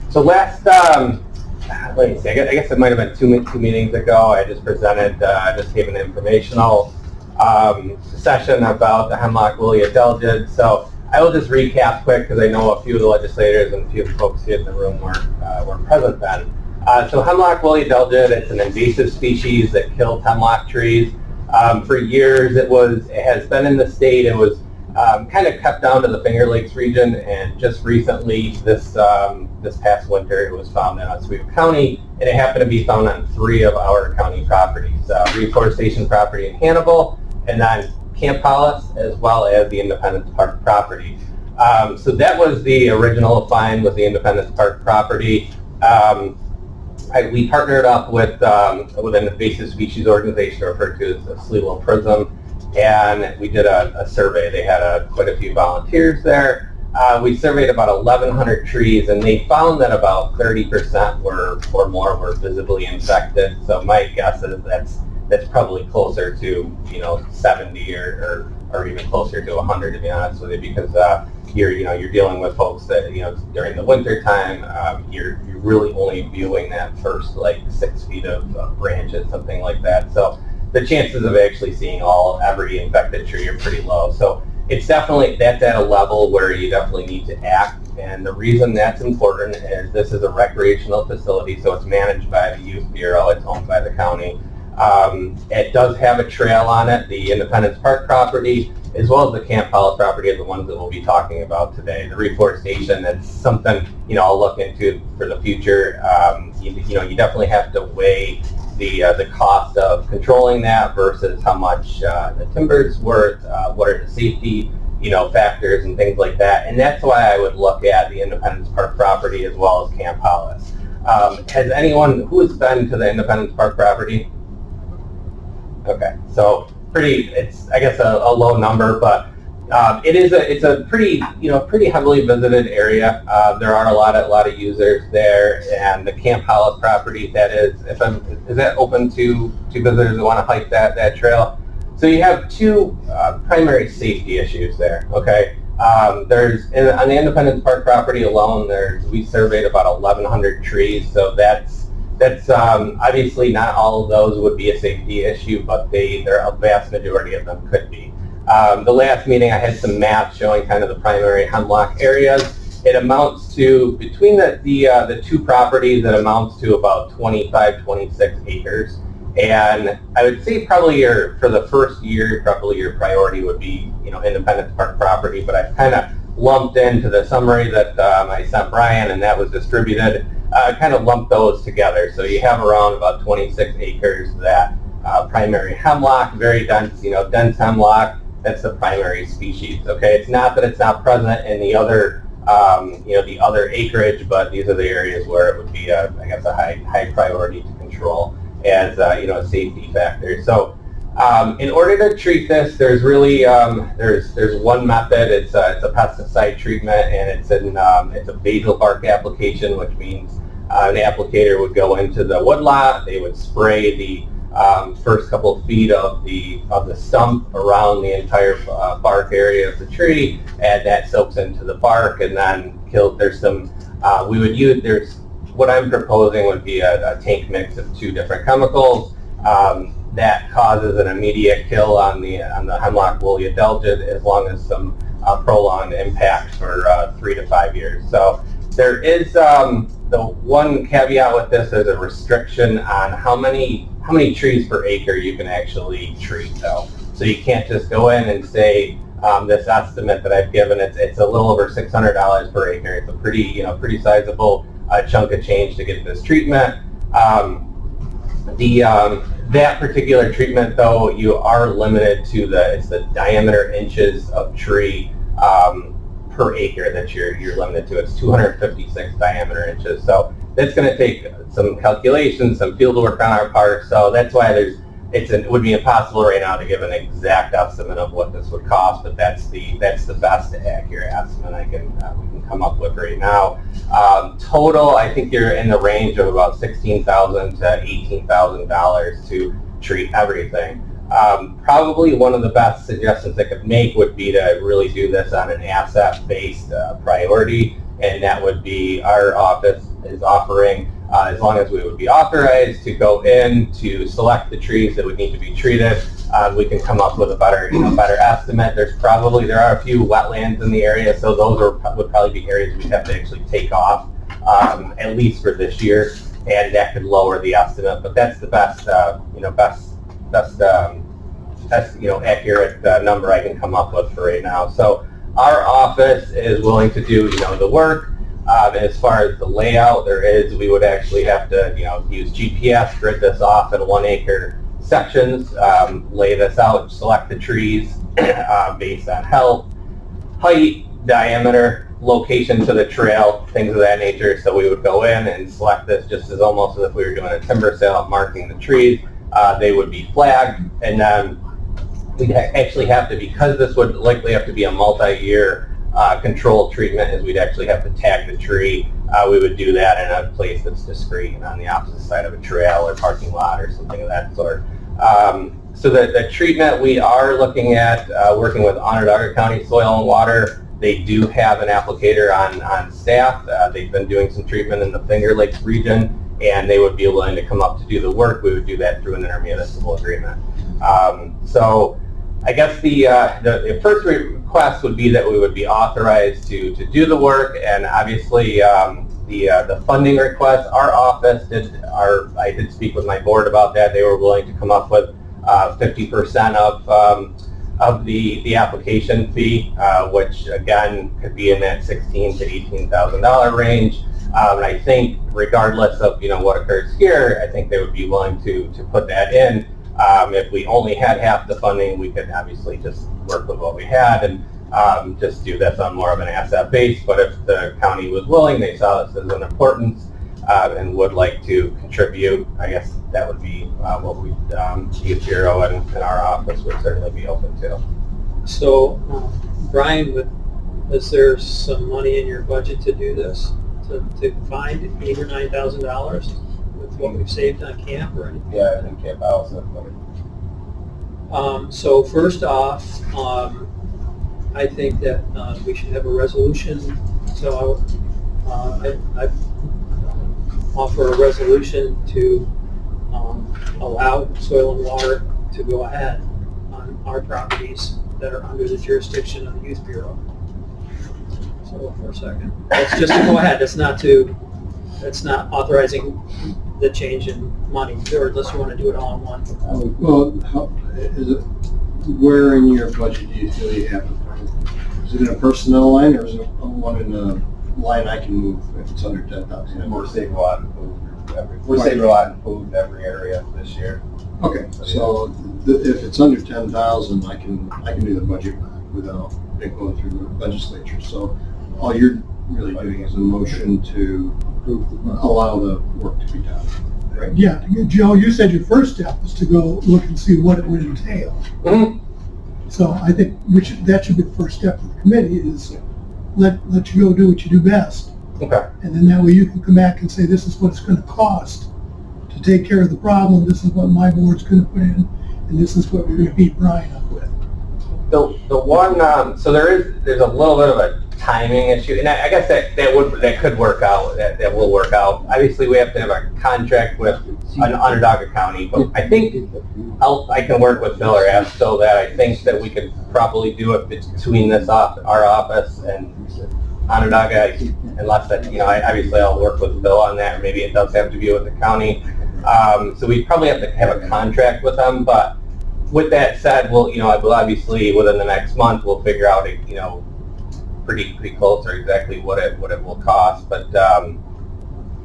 So last, let me see, I guess it might have been two meetings ago, I just presented, just gave an informational session about the Hemlock Woolly Indulgent. So I will just recap quick because I know a few of the legislators and a few of the folks here in the room weren't present then. So Hemlock Woolly Indulgent, it's an invasive species that kills hemlock trees. For years it has been in the state. It was kind of kept down to the Finger Lakes region, and just recently, this past winter, it was found in Oswego County, and it happened to be found on 3 of our county properties, reforestation property in Hannibal, and then Camp Hollis, as well as the Independence Park property. So that was the original find, was the Independence Park property. We partnered up with an invasive species organization referred to as the Sleeville Prism, and we did a survey. They had quite a few volunteers there. We surveyed about 1,100 trees, and they found that about 30% or more were visibly infected. So my guess is that's probably closer to 70 or even closer to 100, to be honest with you, because you're dealing with folks that during the winter time you're really only viewing that first like 6 feet of branches, something like that. So the chances of actually seeing every infected tree are pretty low. So it's definitely, that's at a level where you definitely need to act. And the reason that's important is this is a recreational facility, so it's managed by the Youth Bureau. It's owned by the county. It does have a trail on it, the Independence Park property, as well as the Camp Hollis property are the ones that we'll be talking about today. The reforestation, that's something I'll look into for the future. You definitely have to weigh the cost of controlling that versus how much the timber's worth, what are the safety factors and things like that. And that's why I would look at the Independence Park property as well as Camp Hollis. Has anyone who has been to the Independence Park property? Okay, so it's I guess a low number, but it's a pretty pretty heavily visited area. There are a lot of users there, and the Camp Hollis property, is that open to visitors that want to hike that trail? So you have 2 primary safety issues there. Okay, on the Independence Park property alone, we surveyed about 1,100 trees, so that's obviously not all of those would be a safety issue, but a vast majority of them could be. The last meeting I had some maps showing kind of the primary hemlock areas. It amounts to, between the 2 properties, it amounts to about 25, 26 acres. And I would say probably for the first year, probably your priority would be Independence Park property, but I've kind of lumped into the summary that I sent Brian, and that was distributed. Kind of lump those together. So you have around about 26 acres that primary hemlock, very dense, dense hemlock. That's the primary species. Okay, it's not that it's not present in the other, the other acreage, but these are the areas where it would be, I guess, a high priority to control as a safety factor. So in order to treat this, there's really there's one method. It's a pesticide treatment, and it's a basal bark application, which means an applicator would go into the woodlot. They would spray the first couple of feet of the stump around the entire bark area of the tree, and that soaks into the bark and then kills. There's some what I'm proposing would be a tank mix of 2 different chemicals that causes an immediate kill on the hemlock woolly adelgid, as long as some prolonged impact for 3 to 5 years. So there is the one caveat with this is a restriction on how many trees per acre you can actually treat, though. So you can't just go in and say this estimate that I've given. It's a little over $600 per acre. It's a pretty sizable chunk of change to get this treatment. That particular treatment, though, you are limited to the diameter inches of tree per acre that you're limited to. It's 256 diameter inches. So that's going to take some calculations, some field work on our part. So that's why it would be impossible right now to give an exact estimate of what this would cost, but that's the best accurate estimate we can come up with right now. Total, I think you're in the range of about $16,000 to $18,000 to treat everything. Probably one of the best suggestions I could make would be to really do this on an asset-based priority, and that would be our office is offering, as long as we would be authorized to go in to select the trees that would need to be treated, we can come up with a better estimate. There are a few wetlands in the area, so those would probably be areas we'd have to actually take off, at least for this year, and that could lower the estimate. But that's the best accurate number I can come up with for right now. So our office is willing to do, the work. As far as the layout, we would actually have to, use GPS, grid this off in 1 acre sections, lay this out, select the trees based on health, height, diameter, location to the trail, things of that nature. So we would go in and select this just as almost as if we were doing a timber sale, marking the trees. They would be flagged, and then we'd actually have to, because this would likely have to be a multi-year controlled treatment, is we'd actually have to tag the tree. We would do that in a place that's discreet on the opposite side of a trail or parking lot or something of that sort. So the treatment we are looking at, working with Onondaga County Soil and Water. They do have an applicator on staff. They've been doing some treatment in the Finger Lakes region, and they would be willing to come up to do the work. We would do that through an intermunicipal agreement. So I guess the first request would be that we would be authorized to do the work, and obviously the funding request, our office I did speak with my board about that. They were willing to come up with 50% of the application fee, which again could be in that $16,000 to $18,000 range. And I think regardless of what occurs here, I think they would be willing to put that in. If we only had half the funding, we could obviously just work with what we had and just do this on more of an asset base. But if the county was willing, they saw this as an importance and would like to contribute, I guess that would be what we, Youth Bureau and our office would certainly be open to. So, Brian, is there some money in your budget to do this? To find $8,000 or $9,000 with what we've saved on camp or anything? Yeah, I think camp house. So first off, I think that we should have a resolution. So I offer a resolution to allow Soil and Water to go ahead on our properties that are under the jurisdiction of the Youth Bureau. So for a second, that's just to go ahead. That's not authorizing the change in money, or unless you want to do it all in one. Well, where in your budget do you feel you have it? Is it in a personnel line, or is it one in a line I can move if it's under 10,000? We're saving a lot in food. We're saving a lot in food in every area this year. Okay, so if it's under 10,000, I can do the budget without it going through the legislature. So all you're really doing is a motion to allow the work to be done, right? Yeah, Joe, you said your first step was to go look and see what it would entail. Mm-hmm. So I think that should be the first step of the committee is let you go do what you do best. Okay. And then that way you can come back and say, this is what it's going to cost to take care of the problem. This is what my board's going to put in, and this is what we're going to beat Brian up with. The one, so there's a little bit of a timing issue, and I guess that could work out. That will work out. Obviously, we have to have a contract with Onondaga County, but I think I can work with Bill or ask so that I think that we could probably do it between our office and Onondaga, unless that obviously I'll work with Bill on that. Or maybe it does have to be with the county. So we probably have to have a contract with them, but. With that said, we'll obviously within the next month we'll figure out pretty close or exactly what it will cost. But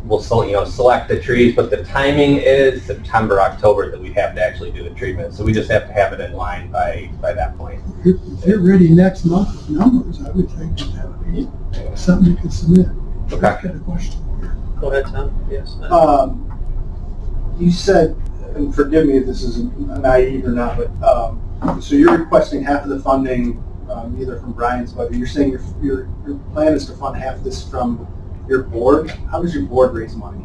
we'll select the trees. But the timing is September, October that we have to actually do the treatment. So we just have to have it in line by that point. If you're ready next month with numbers, I would think that would be something you could submit. Okay. Got a question. Go ahead, Tom. Yes. You said, and forgive me if this is naive or not, but so you're requesting half of the funding either from Brian's budget. You're saying your plan is to fund half of this from your board. How does your board raise money?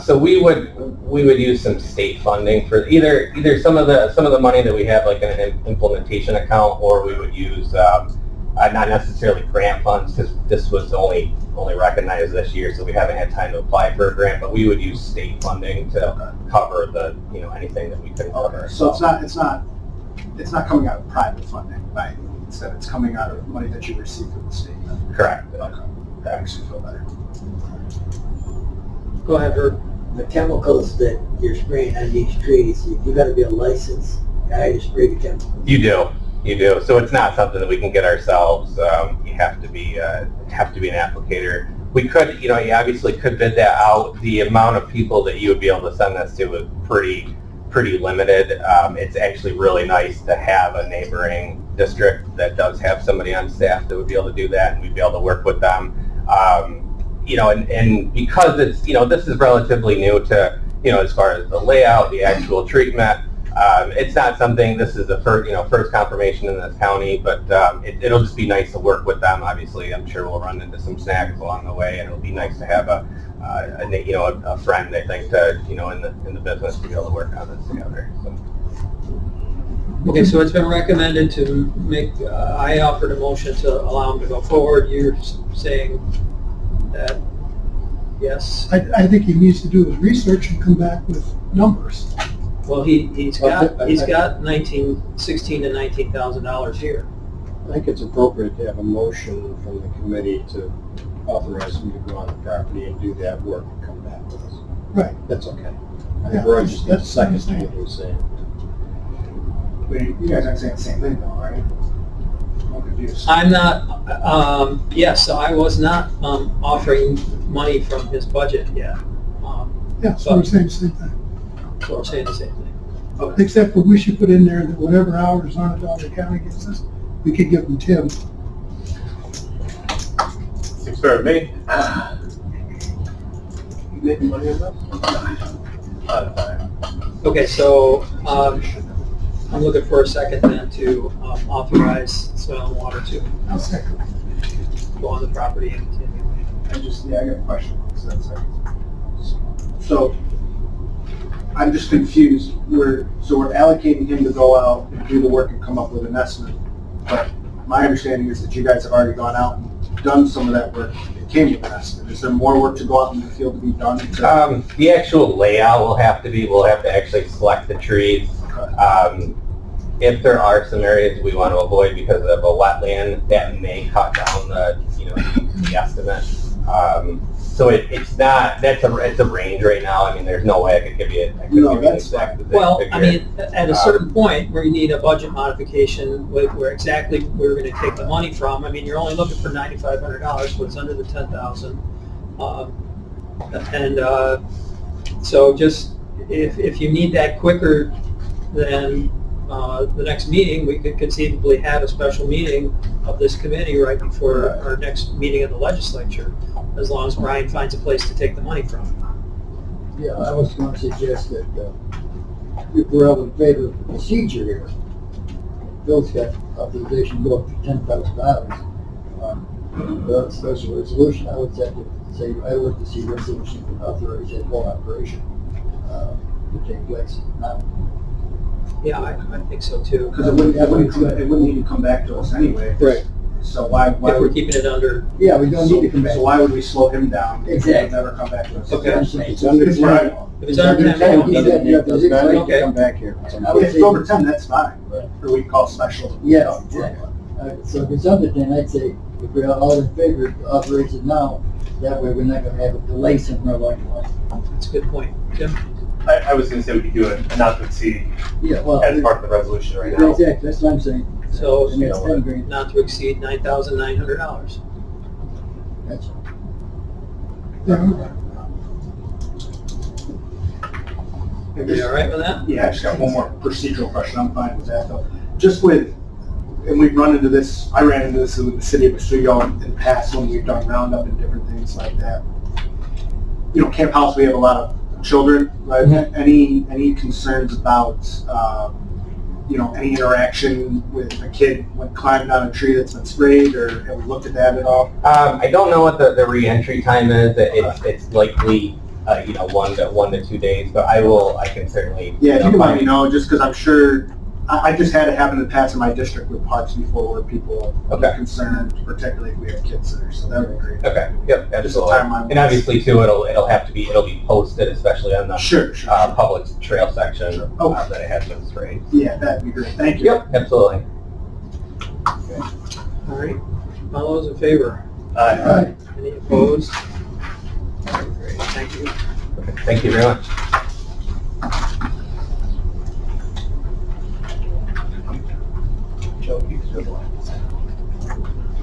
So we would use some state funding for either some of the money that we have like in an implementation account, or we would use not necessarily grant funds because this was only recognized this year, so we haven't had time to apply for a grant. But we would use state funding to cover the anything that we couldn't cover. So it's not coming out of private funding, right? Instead, it's coming out of money that you receive from the state. Correct. Okay, that makes me feel better. Go ahead, Herb. The chemicals that you're spraying on these trees, you gotta be a licensed I spray the chemical. You do. So it's not something that we can get ourselves. You have to be an applicator. We could, you obviously could bid that out. The amount of people that you would be able to send this to is pretty limited. It's actually really nice to have a neighboring district that does have somebody on staff that would be able to do that, and we'd be able to work with them. And because it's, this is relatively new to, as far as the layout, the actual treatment. It's not something, this is the first confirmation in this county, but it'll just be nice to work with them. Obviously, I'm sure we'll run into some snags along the way, and it'll be nice to have a friend, I think, to, in the business to be able to work on this together. So. Okay, so it's been recommended to make, I offered a motion to allow him to go forward. You're saying that, yes? I think he needs to do his research and come back with numbers. Well, he's got $16,000 to $19,000 here. I think it's appropriate to have a motion from the committee to authorize him to go on the property and do that work and come back with us. Right. That's okay. I Yeah, think Roy just needs a that's what I'm second to what he's saying. But you guys aren't saying the same thing though, right? I'm confused. I'm not, yes, I was not offering money from his budget yet. Yeah, so we're saying the same thing. So we're saying the same thing. Except for we should put in there that whatever hours Onondaga County gives us, we could give them 10. Seems fair to me. You making money on that? Okay, so I'm looking for a second then to authorize Soil and Water to I'll second. go on the property and continue. I got a question. So, I'm just confused. We're allocating him to go out and do the work and come up with an estimate. But my understanding is that you guys have already gone out and done some of that work. It came with an estimate. Is there more work to go out in the field to be done? The actual layout we'll have to actually select the trees. If there are some areas we want to avoid because of a wetland, that may cut down the estimate. So it's not, it's a range right now. I mean, there's no way I could give you an exact Well, figure. I mean, at a certain point where you need a budget modification, where exactly we're going to take the money from, I mean, you're only looking for $9,500, but it's under the $10,000. So just, if you need that quicker than the next meeting, we could conceivably have a special meeting of this committee right before our next meeting of the legislature, as long as Brian finds a place to take the money from. Yeah, I was going to suggest that if we're all in favor of the procedure here, Bill's got authorization to go up to $10,000. The special resolution, I would say, I'd like to see resolution authorize that whole operation to take place now. Yeah, I think so too. Because it wouldn't even come back to us anyway. Right. So why If we're would, keeping it under, Yeah, we don't need to come back. so why would we slow him down? If Exactly. he'll never come back to us. Okay. It's under It's right. if it's under 10, we don't need it. Yeah, there's exactly- Okay. Come back here. I would If say- it's over 10, that's fine. Or we call special. Yes, exactly. So if it's under 10, I'd say if we're all in favor, authorize it now. That way we're not going to have a delay somewhere along the line. That's a good point. Tim? I was going to say we could do a not to exceed Yeah, well. as part of the resolution right now. Exactly, that's what I'm saying. So, And that's 10 grand. not to exceed $9,900. That's all. Yeah. You all right with that? Yeah, I just got one more procedural question. I'm fine with that though. Just with, and we've run into this, I ran into this with the city of Oswego in the past when we've done roundup and different things like that. Camp House, we have a lot of children, right? Mhm. Any concerns about, any interaction with a kid when climbing down a tree that's been sprayed, or have we looked at that at all? I don't know what the re-entry time is. It's likely 1 to 2 days, but I can certainly. Yeah, if you can let me know, just because I'm sure, I just had it happen in the past in my district with parks before where people Okay. are concerned, particularly if we have kids there, so that would be great. Okay, yep, Just a absolutely. timeline. And obviously too, it'll be posted, especially on the Sure. public trail section Sure. Okay. that it has been sprayed. Yeah, that'd be great, thank you. Yep, absolutely. All right. All those in favor? Right. Any opposed? All right, great. Thank you. Thank you very much.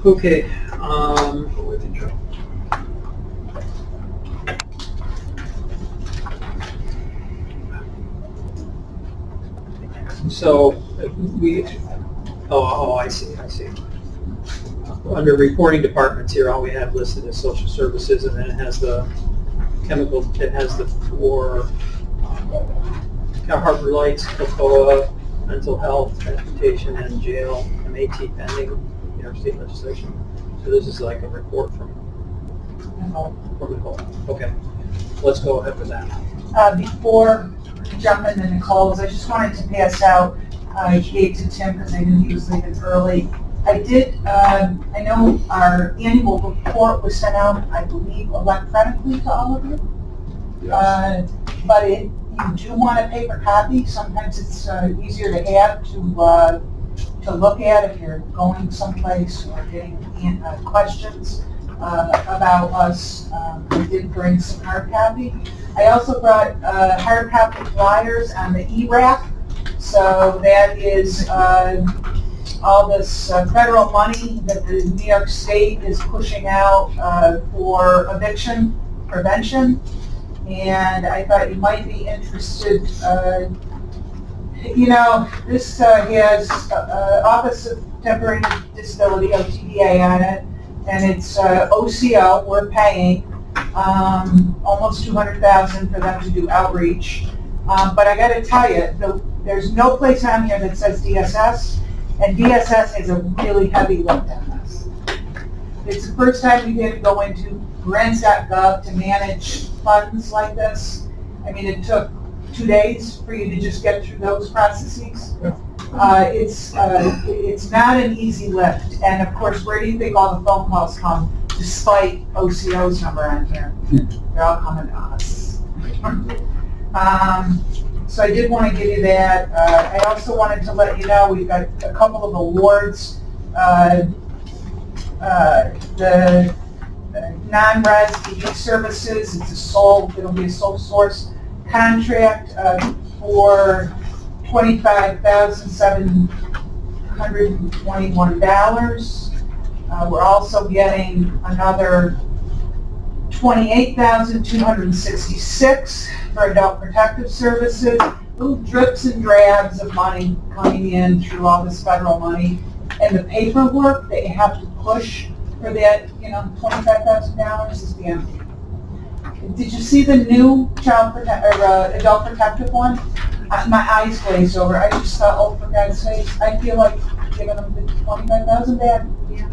Okay, so we, I see. Under reporting departments here, all we have listed is social services, and then it has the chemical, it has the four, Harbor Lights, Cocoa, mental health, transportation, and jail, MAT pending, New York State legislation. So this is like a report from the whole. Okay, let's go ahead with that. Before jumping into Nicole's, I just wanted to pass out, I gave to Tim because I knew he was leaving early. I did, I know our annual report was sent out, I believe, electronically to all of you. But you do want a paper copy. Sometimes it's easier to have to look at if you're going someplace or getting questions about us. I did bring some hard copy. I also brought hard copy flyers on the ERAC. So that is all this federal money that the New York State is pushing out for eviction prevention. And I thought you might be interested. This has Office of Temporary Disability, OTDA, on it, and it's OCO. We're paying almost $200,000 for them to do outreach. But I got to tell you, there's no place on here that says DSS, and DSS has a really heavy lift on this. It's the first time we did go into grants.gov to manage funds like this. I mean, it took 2 days for you to just get through those processes. It's not an easy lift. And of course, where do you think all the phone calls come, despite OCO's number on here? They're all coming to us. So I did want to give you that. I also wanted to let you know we've got a couple of awards. The non-res TV services, it'll be a sole source contract for $25,721. We're also getting another $28,266 for adult protective services. Little drips and drabs of money coming in through all this federal money. And the paperwork that you have to push for that, $25,000 is damn. Did you see the new adult protective one? My eyes glazed over. I just thought, oh, for God's sake, I feel like giving them the $25,000 back. Yeah.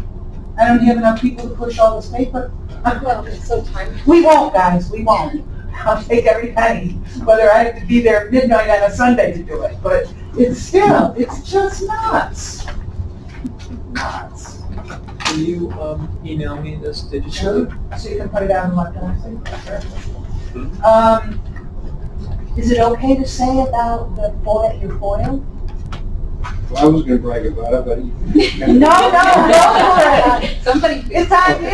I don't have enough people to push all this paper. Well, it's so time. We won't, guys. We won't. I'll take every penny, whether I have to be there at midnight on a Sunday to do it. But it's just nuts. Nuts. Can you email me this digitally? Sure. So you can put it out electronically? Sure. Is it okay to say about your foil? Well, I was going to brag about it, but No, go for it. Somebody. It's on you.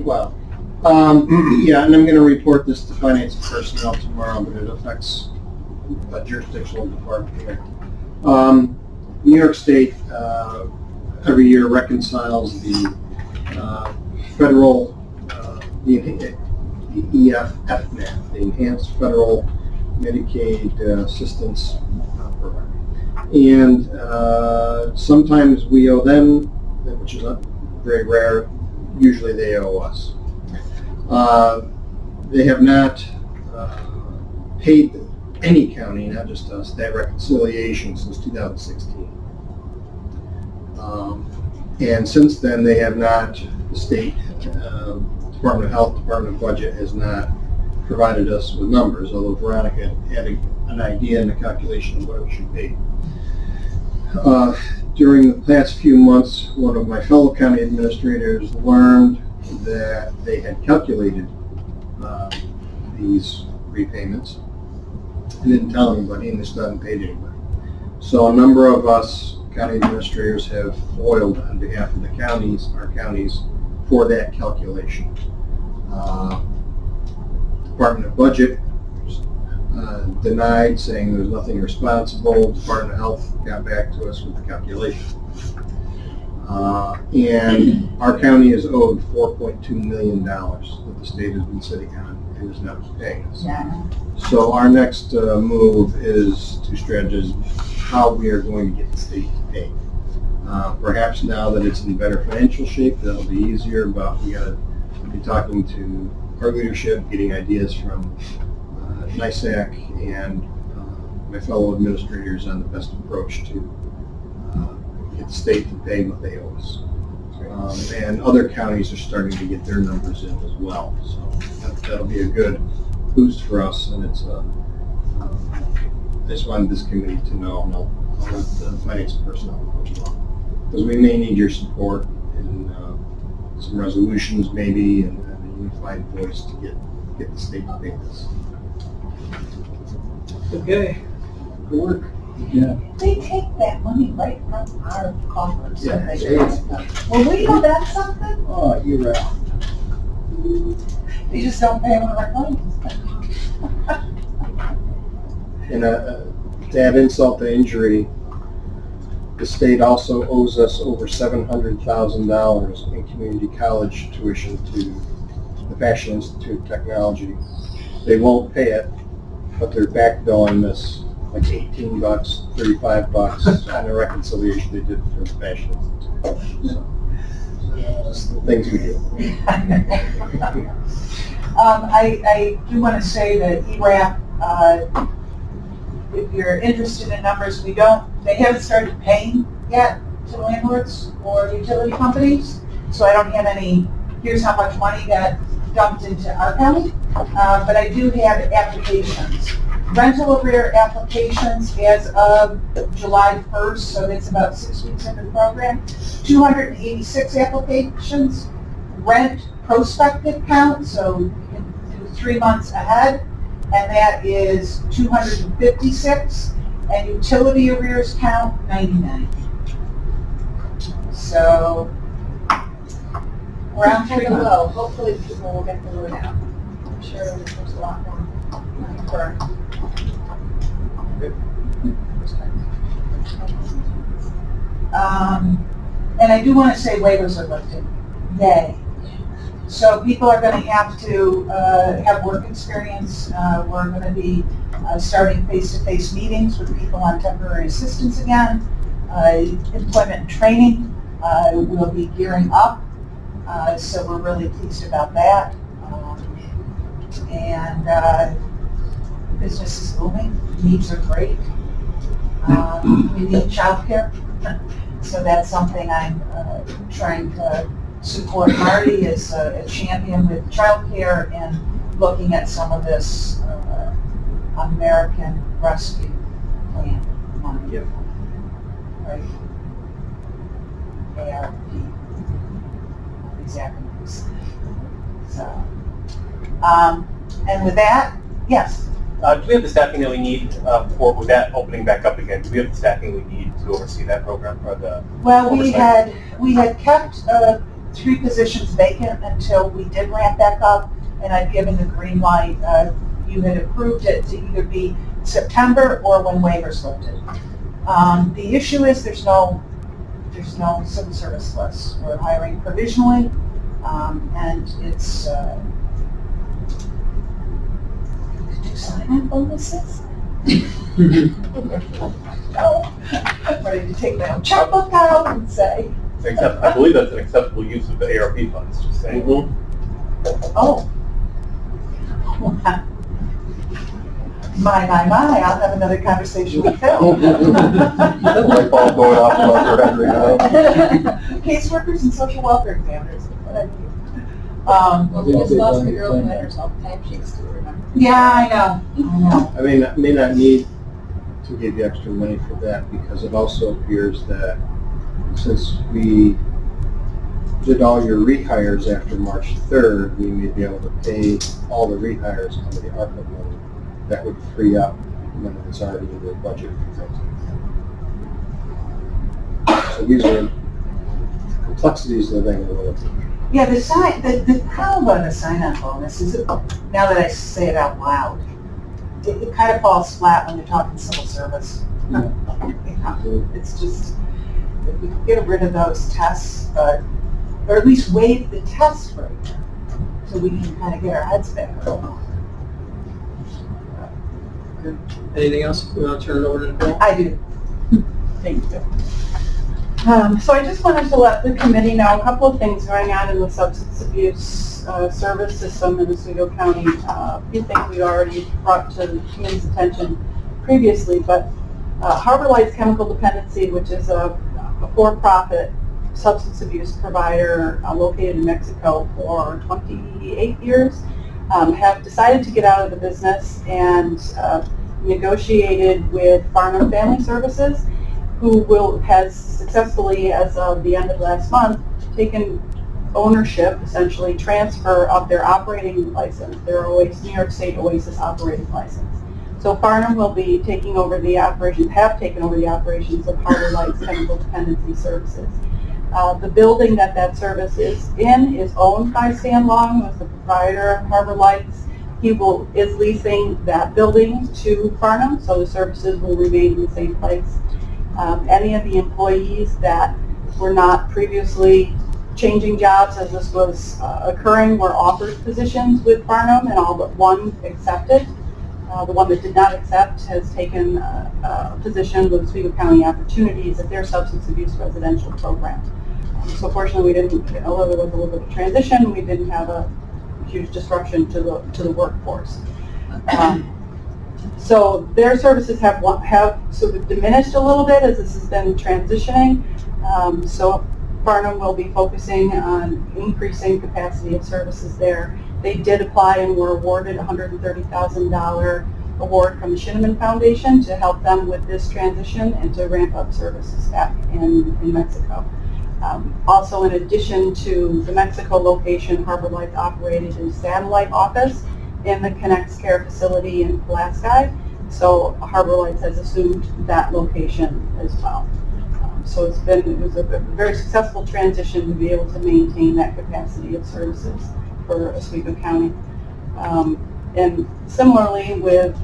well, yeah, and I'm going to report this to Finance and Personnel tomorrow, but it affects a jurisdictional department here. New York State every year reconciles the federal, the EFMAP, the Enhanced Federal Medicaid Assistance Program. And sometimes we owe them, which is not very rare. Usually they owe us. They have not paid any county, not just us, that reconciliation since 2016. And since then, they have not, the state, Department of Health, Department of Budget has not provided us with numbers, although Veronica had an idea and a calculation of what it should be. During the past few months, one of my fellow county administrators learned that they had calculated these repayments and didn't tell anybody, and they still haven't paid anybody. So a number of us county administrators have foiled on behalf of the counties, our counties, for that calculation. Department of Budget denied, saying there's nothing responsible. Department of Health got back to us with the calculation. And our county is owed $4.2 million that the state has been sitting on and is not paying us. Yeah. So our next move is to strategize how we are going to get the state to pay. Perhaps now that it's in better financial shape, that'll be easier, but we gotta be talking to our leadership, getting ideas from NISAC and my fellow administrators on the best approach to get the state to pay what they owe us. And other counties are starting to get their numbers in as well. So that'll be a good boost for us, and it's I just wanted this committee to know, and I'll let the finance personnel know as well. Because we may need your support in some resolutions maybe, and a unified voice to get the state to pay this. Okay. Good work. Yeah. They take that money right from our coffers. Yeah, don't they? it's- Well, we know that's something. Oh, you're right. They just don't pay them our claims. And to add insult to injury, the state also owes us over $700,000 in community college tuition to the Fashion Institute of Technology. They won't pay it, but they're back billing us like $18, $35 on the reconciliation they did for the Fashion Institute. So, just the things we do. I do want to say that ERAP, if you're interested in numbers, they haven't started paying yet to landlords or utility companies, so I don't have any, here's how much money got dumped into our county, but I do have applications. Rental arrear applications as of July 1st, so that's about 6 weeks into the program, 286 applications. Rent prospective count, so you can do 3 months ahead, and that is 256, and utility arrears count, 99. So, around 3 Kind of months. low, hopefully people will get the word out. I'm sure there's a lot more money burned. And I do want to say waivers are lifted. Yay. So people are going to have to have work experience. We're going to be starting face-to-face meetings with people on temporary assistance again. Employment and training will be gearing up. So we're really pleased about that. And business is booming. Needs are great. We need childcare. So that's something I'm trying to support. Marty is a champion with childcare and looking at some of this American Rescue Plan money. Yep. Right. ARP. All these acronyms. So, and with that, yes. Do we have the staffing that we need with that opening back up again? Do we have the staffing we need to oversee that program for the? Well, we oversight? had kept 3 positions vacant until we did ramp back up, and I've given the green light. You had approved it to either be September or when waivers lifted. The issue is there's no civil service list. We're hiring provisionally, and it's sign-on bonuses. I'm ready to take my own checkbook out and say, I believe that's an acceptable use of the ARP funds, just saying. oh. My, I'll have another conversation with Phil. Light bulb going off above your head right now. Caseworkers and social welfare examiners, what I need. Well, we just lost the girl who had herself timesheets to remember. Yeah, I know. I may not need to give you extra money for that, because it also appears that since we did all your rehires after March 3rd, we may be able to pay all the rehires under the ARPA money. That would free up money that's already in the budget. So these are complexities of the thing we're looking at. Yeah, the problem about the sign-on bonus is, now that I say it out loud, it kind of falls flat when you're talking civil service. It's just, if we could get rid of those tests, or at least waive the test rate, so we can kind of get our heads back. Anything else? We want to turn it over to Nicole? I do. Thank you. So I just wanted to let the committee know a couple of things going on in the substance abuse service system in Oswego County. A few things we already brought to the committee's attention previously, but Harbor Lights Chemical Dependency, which is a for-profit substance abuse provider located in Mexico for 28 years, have decided to get out of the business and negotiated with Farnham Family Services, who has successfully, as of the end of last month, taken ownership, essentially transfer of their operating license, their New York State Oasis operating license. So Farnham will be taking over the operations, have taken over the operations of Harbor Lights Chemical Dependency Services. The building that service is in is owned by Stan Long, who's the proprietor of Harbor Lights. He is leasing that building to Farnham, so the services will remain in the same place. Any of the employees that were not previously changing jobs as this was occurring were offered positions with Farnham, and all but one accepted. The one that did not accept has taken a position with Oswego County Opportunities at their substance abuse residential program. So fortunately, we didn't, although there was a little bit of transition, we didn't have a huge disruption to the workforce. So their services have sort of diminished a little bit as this has been transitioning. So Farnham will be focusing on increasing capacity of services there. They did apply and were awarded a $130,000 award from the Shinneman Foundation to help them with this transition and to ramp up services back in Mexico. Also, in addition to the Mexico location, Harbor Lights operated a satellite office in the Connects Care facility in Pulaski. So Harbor Lights has assumed that location as well. So it was a very successful transition to be able to maintain that capacity of services for Oswego County. And similarly with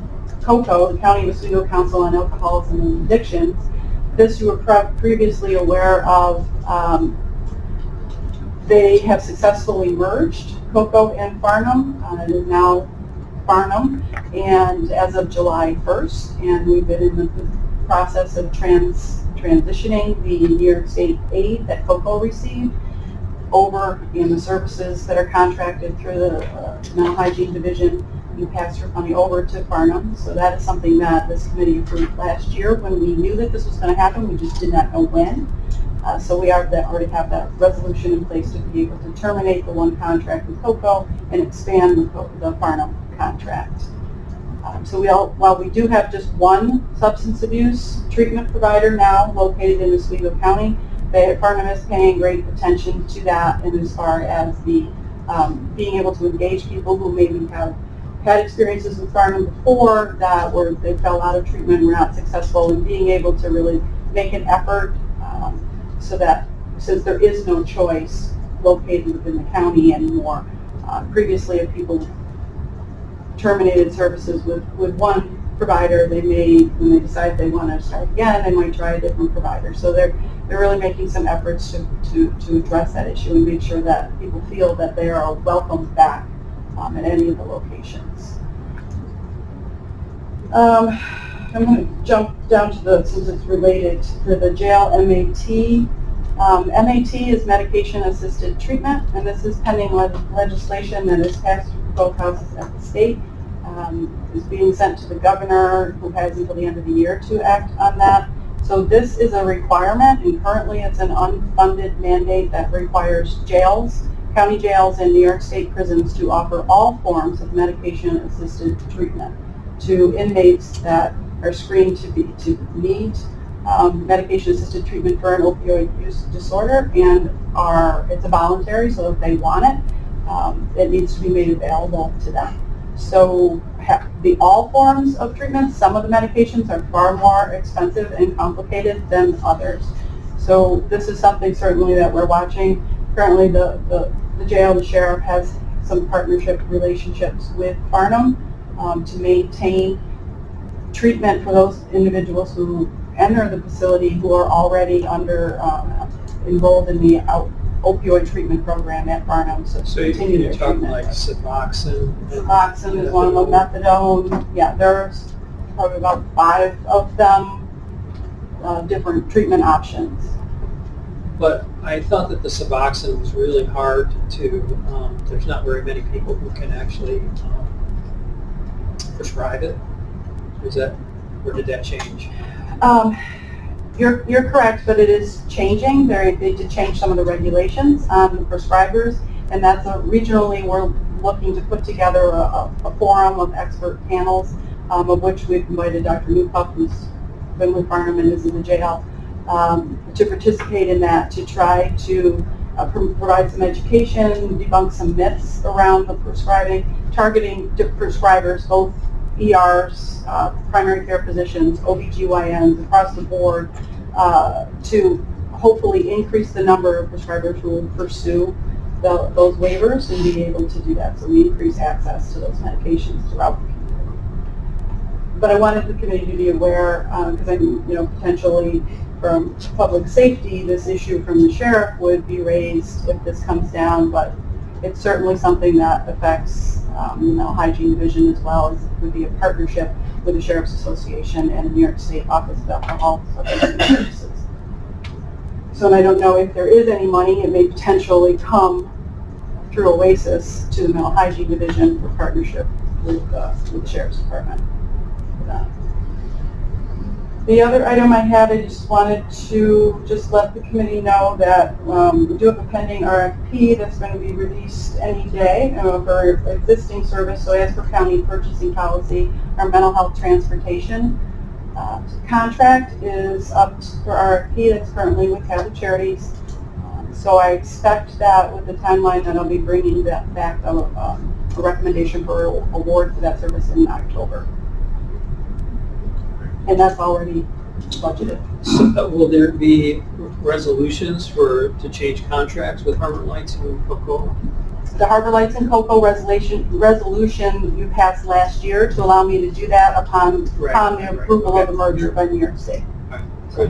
COCO, the County of Oswego Council on Alcoholism and Addictions, this you were previously aware of. They have successfully merged COCO and Farnham. It is now Farnham, and as of July 1st, and we've been in the process of transitioning the New York State aid that COCO received over in the services that are contracted through the Mental Hygiene Division and pass-through money over to Farnham. So that is something that this committee approved last year when we knew that this was going to happen. We just did not know when. So we already have that resolution in place to be able to terminate the one contract with COCO and expand the Farnham contract. While we do have just one substance abuse treatment provider now located in Oswego County, Farnham is paying great attention to that, and as far as the being able to engage people who maybe have had experiences with Farnham before they fell out of treatment and were not successful, and being able to really make an effort so that since there is no choice located within the county anymore, previously if people terminated services with one provider, when they decide they want to start again, they might try a different provider. So they're really making some efforts to address that issue and make sure that people feel that they are welcomed back at any of the locations. I'm going to jump down to since it's related to the jail MAT. MAT is medication-assisted treatment, and this is pending legislation that is passed through both houses at the state. Is being sent to the governor, who has until the end of the year to act on that. So this is a requirement, and currently it's an unfunded mandate that requires jails, county jails, and New York State prisons to offer all forms of medication-assisted treatment to inmates that are screened to need medication-assisted treatment for an opioid use disorder, and it's a voluntary, so if they want it, it needs to be made available to them. So all forms of treatment, some of the medications are far more expensive and complicated than others. So this is something certainly that we're watching. Currently the jail, the sheriff has some partnership relationships with Farnham to maintain treatment for those individuals who enter the facility who are already enrolled in the opioid treatment program at Barnum, so So to continue you're their talking treatment. like Suboxone? Suboxone is one of them, methadone, yeah, there's probably about 5 of them, different treatment options. But I thought that the Suboxone was really hard to, there's not very many people who can actually prescribe it. Is that, or did that change? You're correct, but it is changing. They did change some of the regulations on the prescribers, and that's regionally we're looking to put together a forum of expert panels, of which we've invited Dr. Newpuff, who's been with Barnum and is in the jail, to participate in that, to try to provide some education, debunk some myths around the prescribing, targeting prescribers, both ERs, primary care physicians, OBGYNs across the board, to hopefully increase the number of prescribers who will pursue those waivers and be able to do that. So we increase access to those medications throughout the community. But I wanted the committee to be aware, because I'm, potentially from public safety, this issue from the sheriff would be raised if this comes down, but it's certainly something that affects hygiene division as well. It would be a partnership with the Sheriff's Association and the New York State Office of Alcohol Services. So, and I don't know if there is any money. It may potentially come through OASIS to the Mental Hygiene Division for partnership with the Sheriff's Department. The other item I had, I just wanted to let the committee know that we do have a pending RFP that's going to be released any day for existing service. So as for county purchasing policy, our mental health transportation contract is up for RFP. That's currently with Catholic Charities. So I expect that with the timeline that I'll be bringing that back a recommendation for award for that service in October. And that's already budgeted. So, will there be resolutions to change contracts with Harbor Lights and Cocoa? The Harbor Lights and Cocoa resolution you passed last year to allow me to do that upon the approval of the merger by New York State. Good.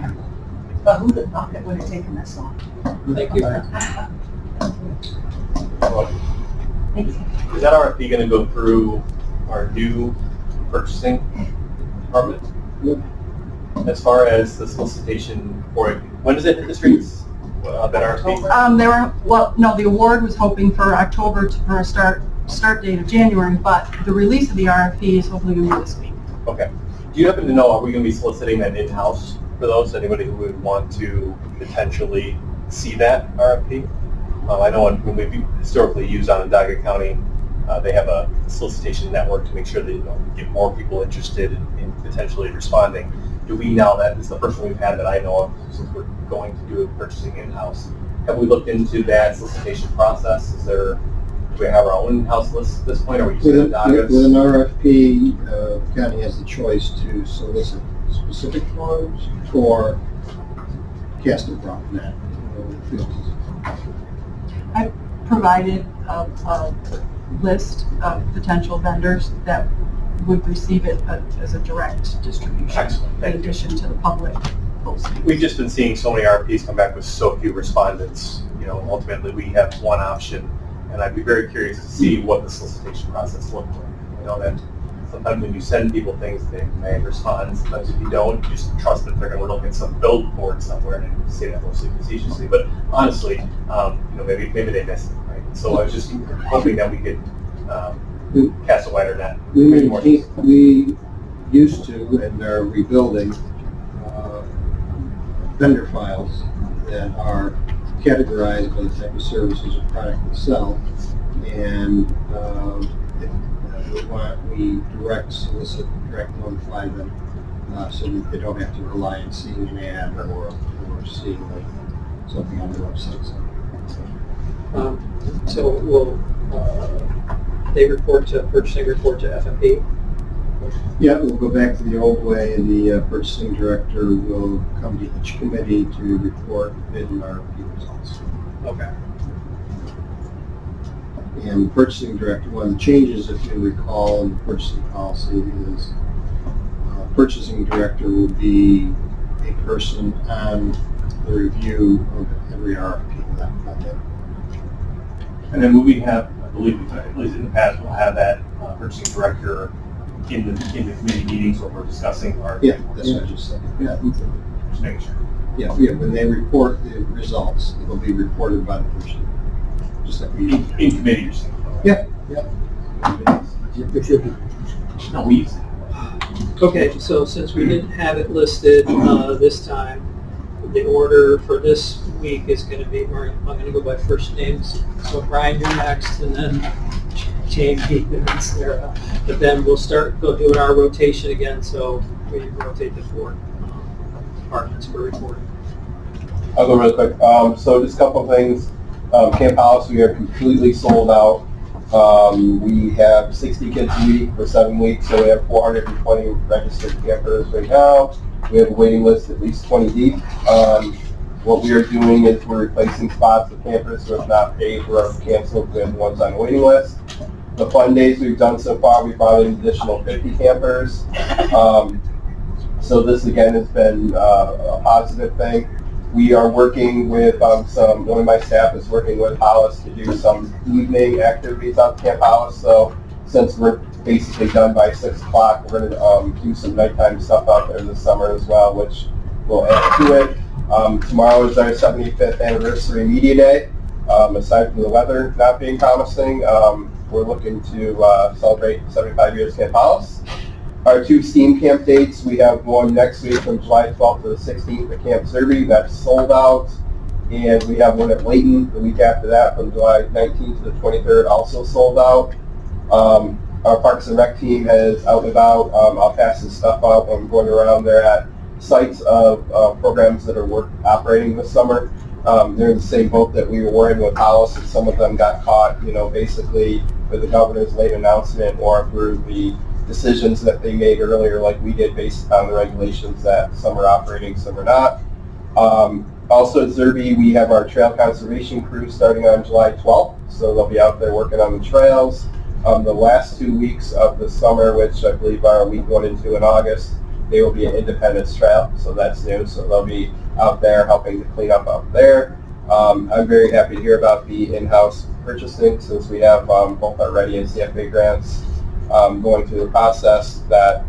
But who the fuck would have taken this long? Thank you. Thanks. Is that RFP going to go through our new purchasing department? As far as the solicitation for it, when does it hit the streets? That RFP? The award was hoping for October for a start date of January, but the release of the RFP is hopefully going to be this week. Okay. Do you happen to know, are we going to be soliciting that in-house for those? Anybody who would want to potentially see that RFP? I know when we've historically used Onondaga County, they have a solicitation network to make sure that get more people interested in potentially responding. Do we now, that is the first one we've had that I know of, since we're going to do purchasing in-house, have we looked into that solicitation process? Do we have our own in-house list at this point, or are we using Onondaga's? With an RFP, the county has the choice to solicit specific forms or cast a broad net. I provided a list of potential vendors that would receive it as a direct distribution. Excellent. Thank in you. addition to the public posting. We've just been seeing so many RFPs come back with so few respondents. Ultimately we have one option, and I'd be very curious to see what the solicitation process looks like. That sometimes when you send people things, they may respond. Sometimes if you don't, you just trust that they're going to look at some billboard somewhere, and I say that mostly facetiously. But honestly, maybe they missed it, right? So I was just hoping that we could cast a wider net. We used to, and are rebuilding, vendor files that are categorized by the type of services or product we sell, and we direct solicit, direct notify them, so that they don't have to rely on seeing an ad or seeing something on the website. So will they purchasing report to FMP? Yeah, we'll go back to the old way, and the purchasing director will come to each committee to report bid and RFP results. Okay. And the purchasing director, one of the changes, if you recall, in the purchasing policy is purchasing director will be a person on the review of every RFP. That's it. And then will we have, I believe, at least in the past, we'll have that purchasing director in the committee meetings when we're discussing our. Yeah, that's what I just said. Yeah. Just making sure. Yeah, when they report the results, it'll be reported by the person. Just like we. In committee, you're saying? Yeah. No, we use it. Okay, so since we didn't have it listed this time, the order for this week is going to be, I'm going to go by first names. So Brian, you're next, and then Jamie, and Sarah. But then we'll do our rotation again, so we rotate the 4 departments for reporting. I'll go real quick. So just a couple of things. Camp House, we are completely sold out. We have 60 kids a week for 7 weeks, so we have 420 registered campers right now. We have a waiting list at least 20 deep. What we are doing is we're replacing spots with campers who have not paid or canceled with ones on the waiting list. The fun days we've done so far, we brought in an additional 50 campers. So this again has been a positive thing. We are working with one of my staff is working with Hollis to do some evening activities out Camp Hollis. So since we're basically done by 6 o'clock, we're going to do some nighttime stuff out there this summer as well, which will add to it. Tomorrow is our 75th anniversary media day. Aside from the weather not being promising, we're looking to celebrate 75 years Camp Hollis. Our 2 STEAM camp dates, we have one next week from July 12th to the 16th at Camp Zerby. That's sold out. And we have one at Layton the week after that from July 19th to the 23rd, also sold out. Our Parks and Rec team has out and about. I'll pass this stuff out. I'm going around there at sites of programs that are operating this summer. They're in the same boat that we were in with Hollis, and some of them got caught, basically with the governor's late announcement or through the decisions that they made earlier, like we did based on the regulations that some are operating, some are not. Also at Zerby, we have our trail conservation crew starting on July 12th, so they'll be out there working on the trails. The last 2 weeks of the summer, which I believe are week 1 and 2 in August, they will be at Independence Trail, so that's new. So they'll be out there helping to clean up out there. I'm very happy to hear about the in-house purchasing, since we have both our READY and CFA grants going through the process. That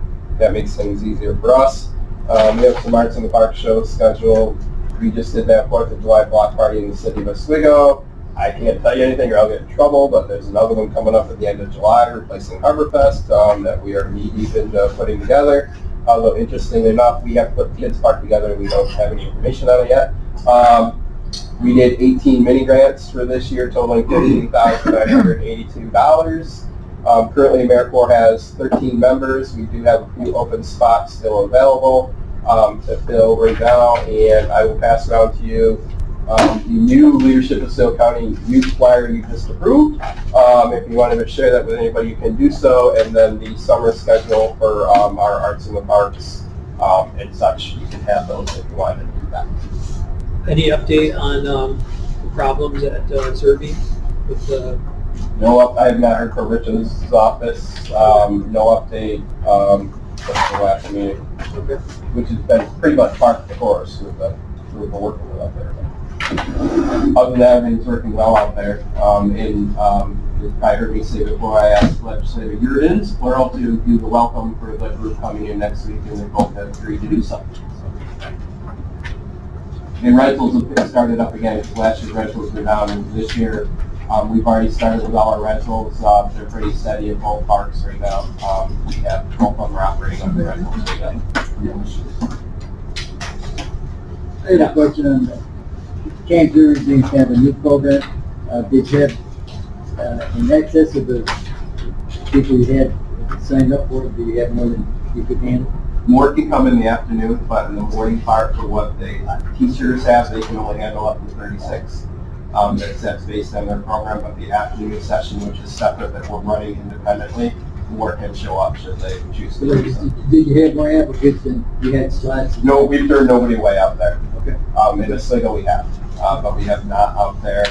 makes things easier for us. We have some Arts in the Park shows scheduled. We just did that 4th of July block party in the city of Oswego. I can't tell you anything or I'll get in trouble, but there's another one coming up at the end of July, replacing Harborfest, that we are knee-deep into putting together. Although, interestingly enough, we have put the kids park together and we don't have any information on it yet. We did 18 mini grants for this year, totaling $15,982. Currently, AmeriCorps has 13 members. We do have a few open spots still available to fill right now, and I will pass it on to you. The new Leadership of Oswego County youth flyer you just approved. If you wanted to share that with anybody, you can do so, and then the summer schedule for our Arts in the Parks and such, you can have those if you wanted to do that. Any update on the problems at Zerby with the? No, I have not heard from Richard's office. No update. Since the last meeting, which has been pretty much part of the course with the working with out there. Other than that, everything's working well out there. You probably heard me say before, I asked Legislator Yurdins, plural, to do the welcome for the group coming in next week, and they both have agreed to do something. So. And rentals have started up again. Last year's rentals were down, and this year we've already started with all our rentals. They're pretty steady at both parks right now. We have both of them are operating on the rentals right now. I have a question on that. Camp Zerby being kind of a new program. Did you have in excess of the people you had signed up for? Do you have more than you could handle? More can come in the afternoon, but in the morning part for what the teachers have, they can only handle up to 36. That's based on their program, but the afternoon session, which is separate that we're running independently, more can show up should they choose to do so. Did you have more applicants than you had slots? No, we've turned nobody away out there. Okay. In Oswego we have, but we have not out there.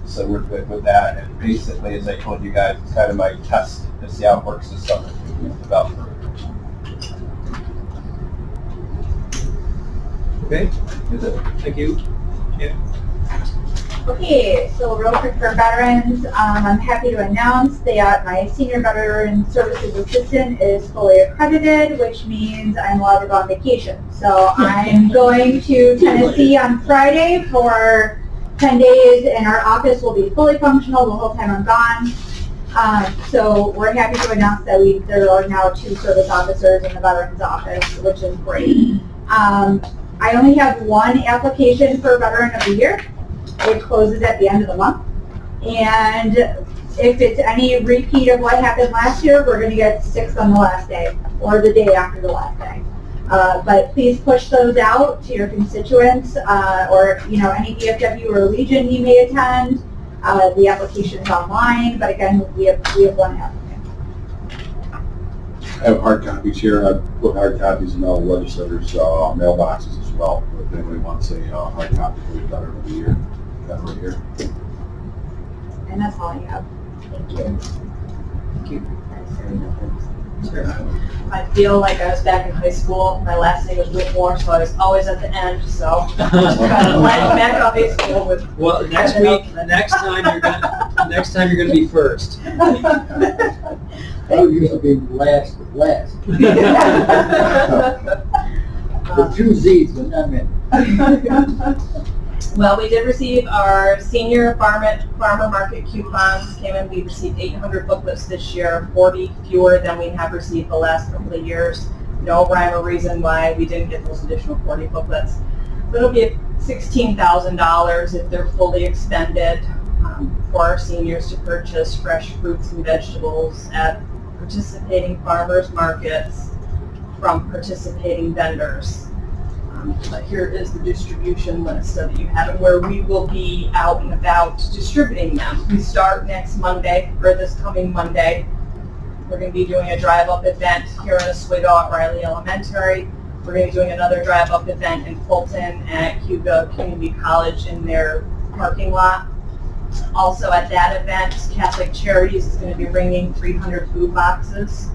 So we're good with that. And basically, as I told you guys, it's kind of my test to see how it works this summer. Okay, thank you. Okay, so real quick for veterans, I'm happy to announce that my senior veteran services assistant is fully accredited, which means I'm allowed to go on vacation. So I'm going to Tennessee on Friday for 10 days, and our office will be fully functional the whole time I'm gone. So we're happy to announce that there are now 2 service officers in the veterans office, which is great. I only have 1 application for Veteran of the Year. It closes at the end of the month. And if it's any repeat of what happened last year, we're going to get 6 on the last day or the day after the last day. But please push those out to your constituents or any DFW or Legion you may attend. The application is online, but again, we have 1 applicant. I have hard copies here. I put hard copies in all the legislators' mailboxes as well. If anybody wants a hard copy for the Veteran of the Year, got it right here. And that's all I have. Thank you. Thank you. I feel like I was back in high school. My last name was Whitmore, so I was always at the end, so just kind of back on high school with. Well, next week, the next time you're gonna be first. I used to be last. With 2 Z's, but not many. Well, we did receive our senior farmer market coupons. Came in, we received 800 booklets this year, 40 fewer than we have received the last couple of years. No rhyme or reason why we didn't get those additional 40 booklets. So it'll be $16,000 if they're fully expended for our seniors to purchase fresh fruits and vegetables at participating farmers markets from participating vendors. But here is the distribution list so that you have it, where we will be out and about distributing them. We start next Monday, or this coming Monday. We're going to be doing a drive-up event here in Oswego at Riley Elementary. We're going to be doing another drive-up event in Fulton at Hugo Community College in their parking lot. Also at that event, Catholic Charities is going to be bringing 300 food boxes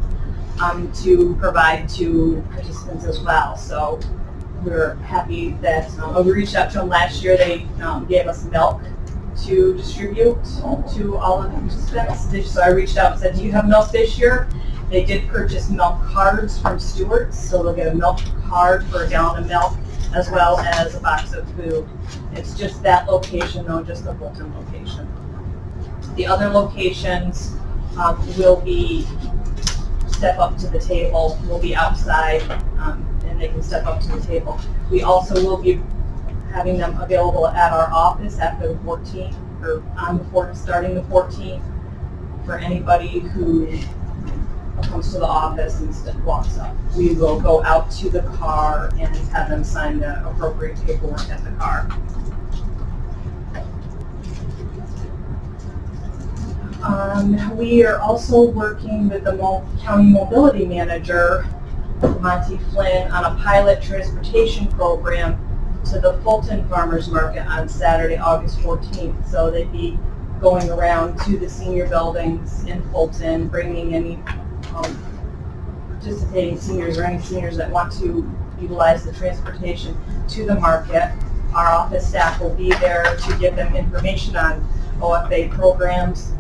to provide to participants as well. So we're happy that we reached out to them last year. They gave us milk to distribute to all of the participants. So I reached out and said, do you have milk this year? They did purchase milk cards from Stewart's, so they'll get a milk card for a gallon of milk as well as a box of food. It's just that location though, just the Fulton location. The other locations will be step up to the table, will be outside, and they can step up to the table. We also will be having them available at our office after the 14th, or starting the 14th, for anybody who comes to the office and walks up. We will go out to the car and have them sign the appropriate paperwork at the car. We are also working with the county mobility manager, Monty Flynn, on a pilot transportation program to the Fulton Farmers Market on Saturday, August 14th. So they'd be going around to the senior buildings in Fulton, bringing any participating seniors or any seniors that want to utilize the transportation to the market. Our office staff will be there to give them information on OFA programs.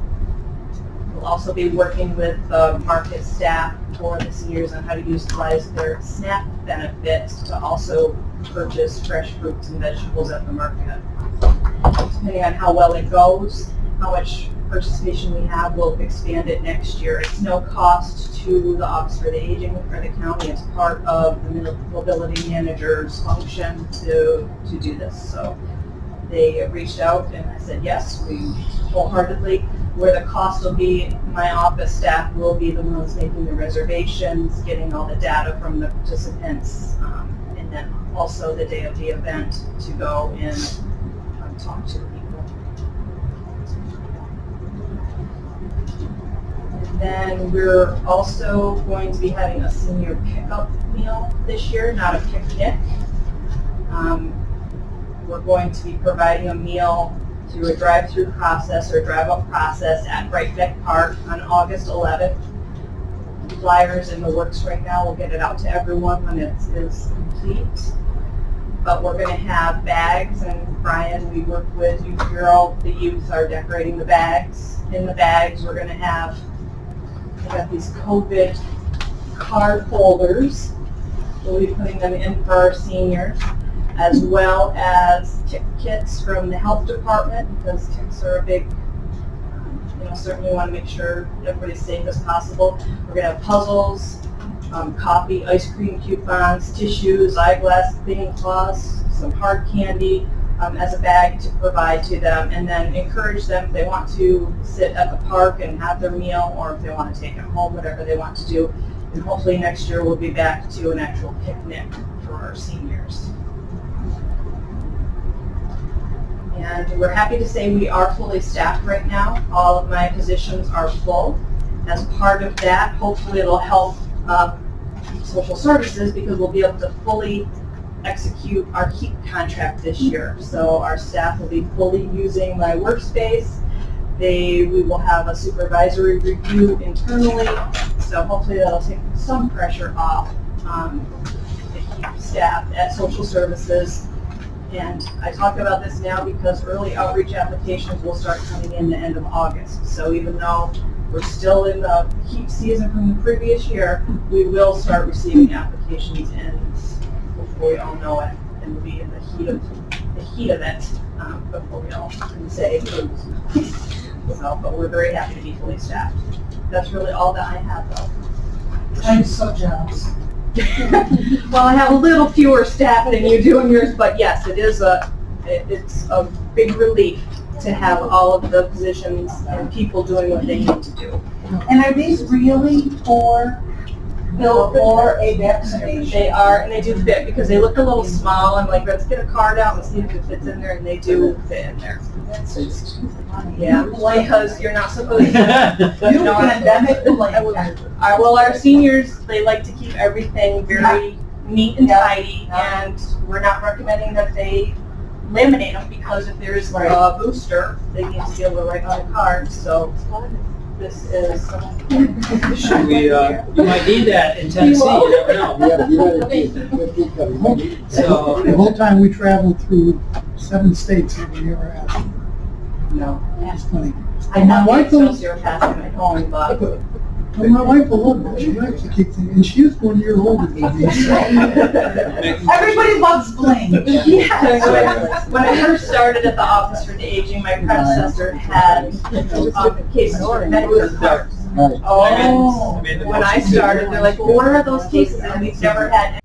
We'll also be working with market staff for the seniors on how to utilize their SNAP benefits to also purchase fresh fruits and vegetables at the market. Depending on how well it goes, how much participation we have, we'll expand it next year. It's no cost to the Office for the Aging or the county. It's part of the mobility manager's function to do this. So they reached out and I said yes, we wholeheartedly. Where the cost will be, my office staff will be the ones making the reservations, getting all the data from the participants, and then also the day of the event to go and talk to the people. And then we're also going to be having a senior pickup meal this year, not a picnic. We're going to be providing a meal through a drive-through process or drive-up process at Bright Deck Park on August 11th. Flyers in the works right now. We'll get it out to everyone when it is complete. but we're gonna have bags, and Brian, we work with Youth Bureau, the youth are decorating the bags. In the bags, we're gonna have, we got these COVID card holders. We'll be putting them in for our seniors, as well as tick kits from the health department, because ticks are a big, certainly want to make sure everybody's safe as possible. We're gonna have puzzles, coffee, ice cream coupons, tissues, eyeglass cleaning cloths, some hard candy as a bag to provide to them, and then encourage them if they want to sit at the park and have their meal, or if they want to take it home, whatever they want to do. And hopefully next year we'll be back to an actual picnic for our seniors. And we're happy to say we are fully staffed right now. All of my positions are full. As part of that, hopefully it'll help social services, because we'll be able to fully execute our HEAP contract this year. So our staff will be fully using my workspace. We will have a supervisory review internally. So hopefully that'll take some pressure off the HEAP staff at social services. And I talk about this now because early outreach applications will start coming in the end of August. So even though we're still in the heat season from the previous year, we will start receiving applications in before we all know it, and we'll be in the heat of it before we all can say. So, but we're very happy to be fully staffed. That's really all that I have, though. I'm so jealous. Well, I have a little fewer staff than you do in yours, but yes, it's a big relief to have all of the positions and people doing what they need to do. And are these really built for a vaccination? They are, and they do fit, because they look a little small. I'm like, let's get a card out and see if it fits in there, and they do fit in there. That's just funny. Yeah, because you're not supposed to. You pandemic Well, our seniors, they like to keep everything very neat and tidy, and we're not recommending that they laminate them, because if there's a booster, they need to be able to write on the card. So this is. Should we, you might need that in Tennessee, you never know. So, The whole time we traveled through 7 states, have we ever had? No. It's funny. I know my Excelsior pass in my home, but. Well, my wife will love it. She likes to keep things, and she is 1 year older than me. Everybody loves bling. Yeah. When I first started at the Office for the Aging, my predecessor had cases for Medicare cards. Oh. When I started, they're like, well, where are those cases? And we've never had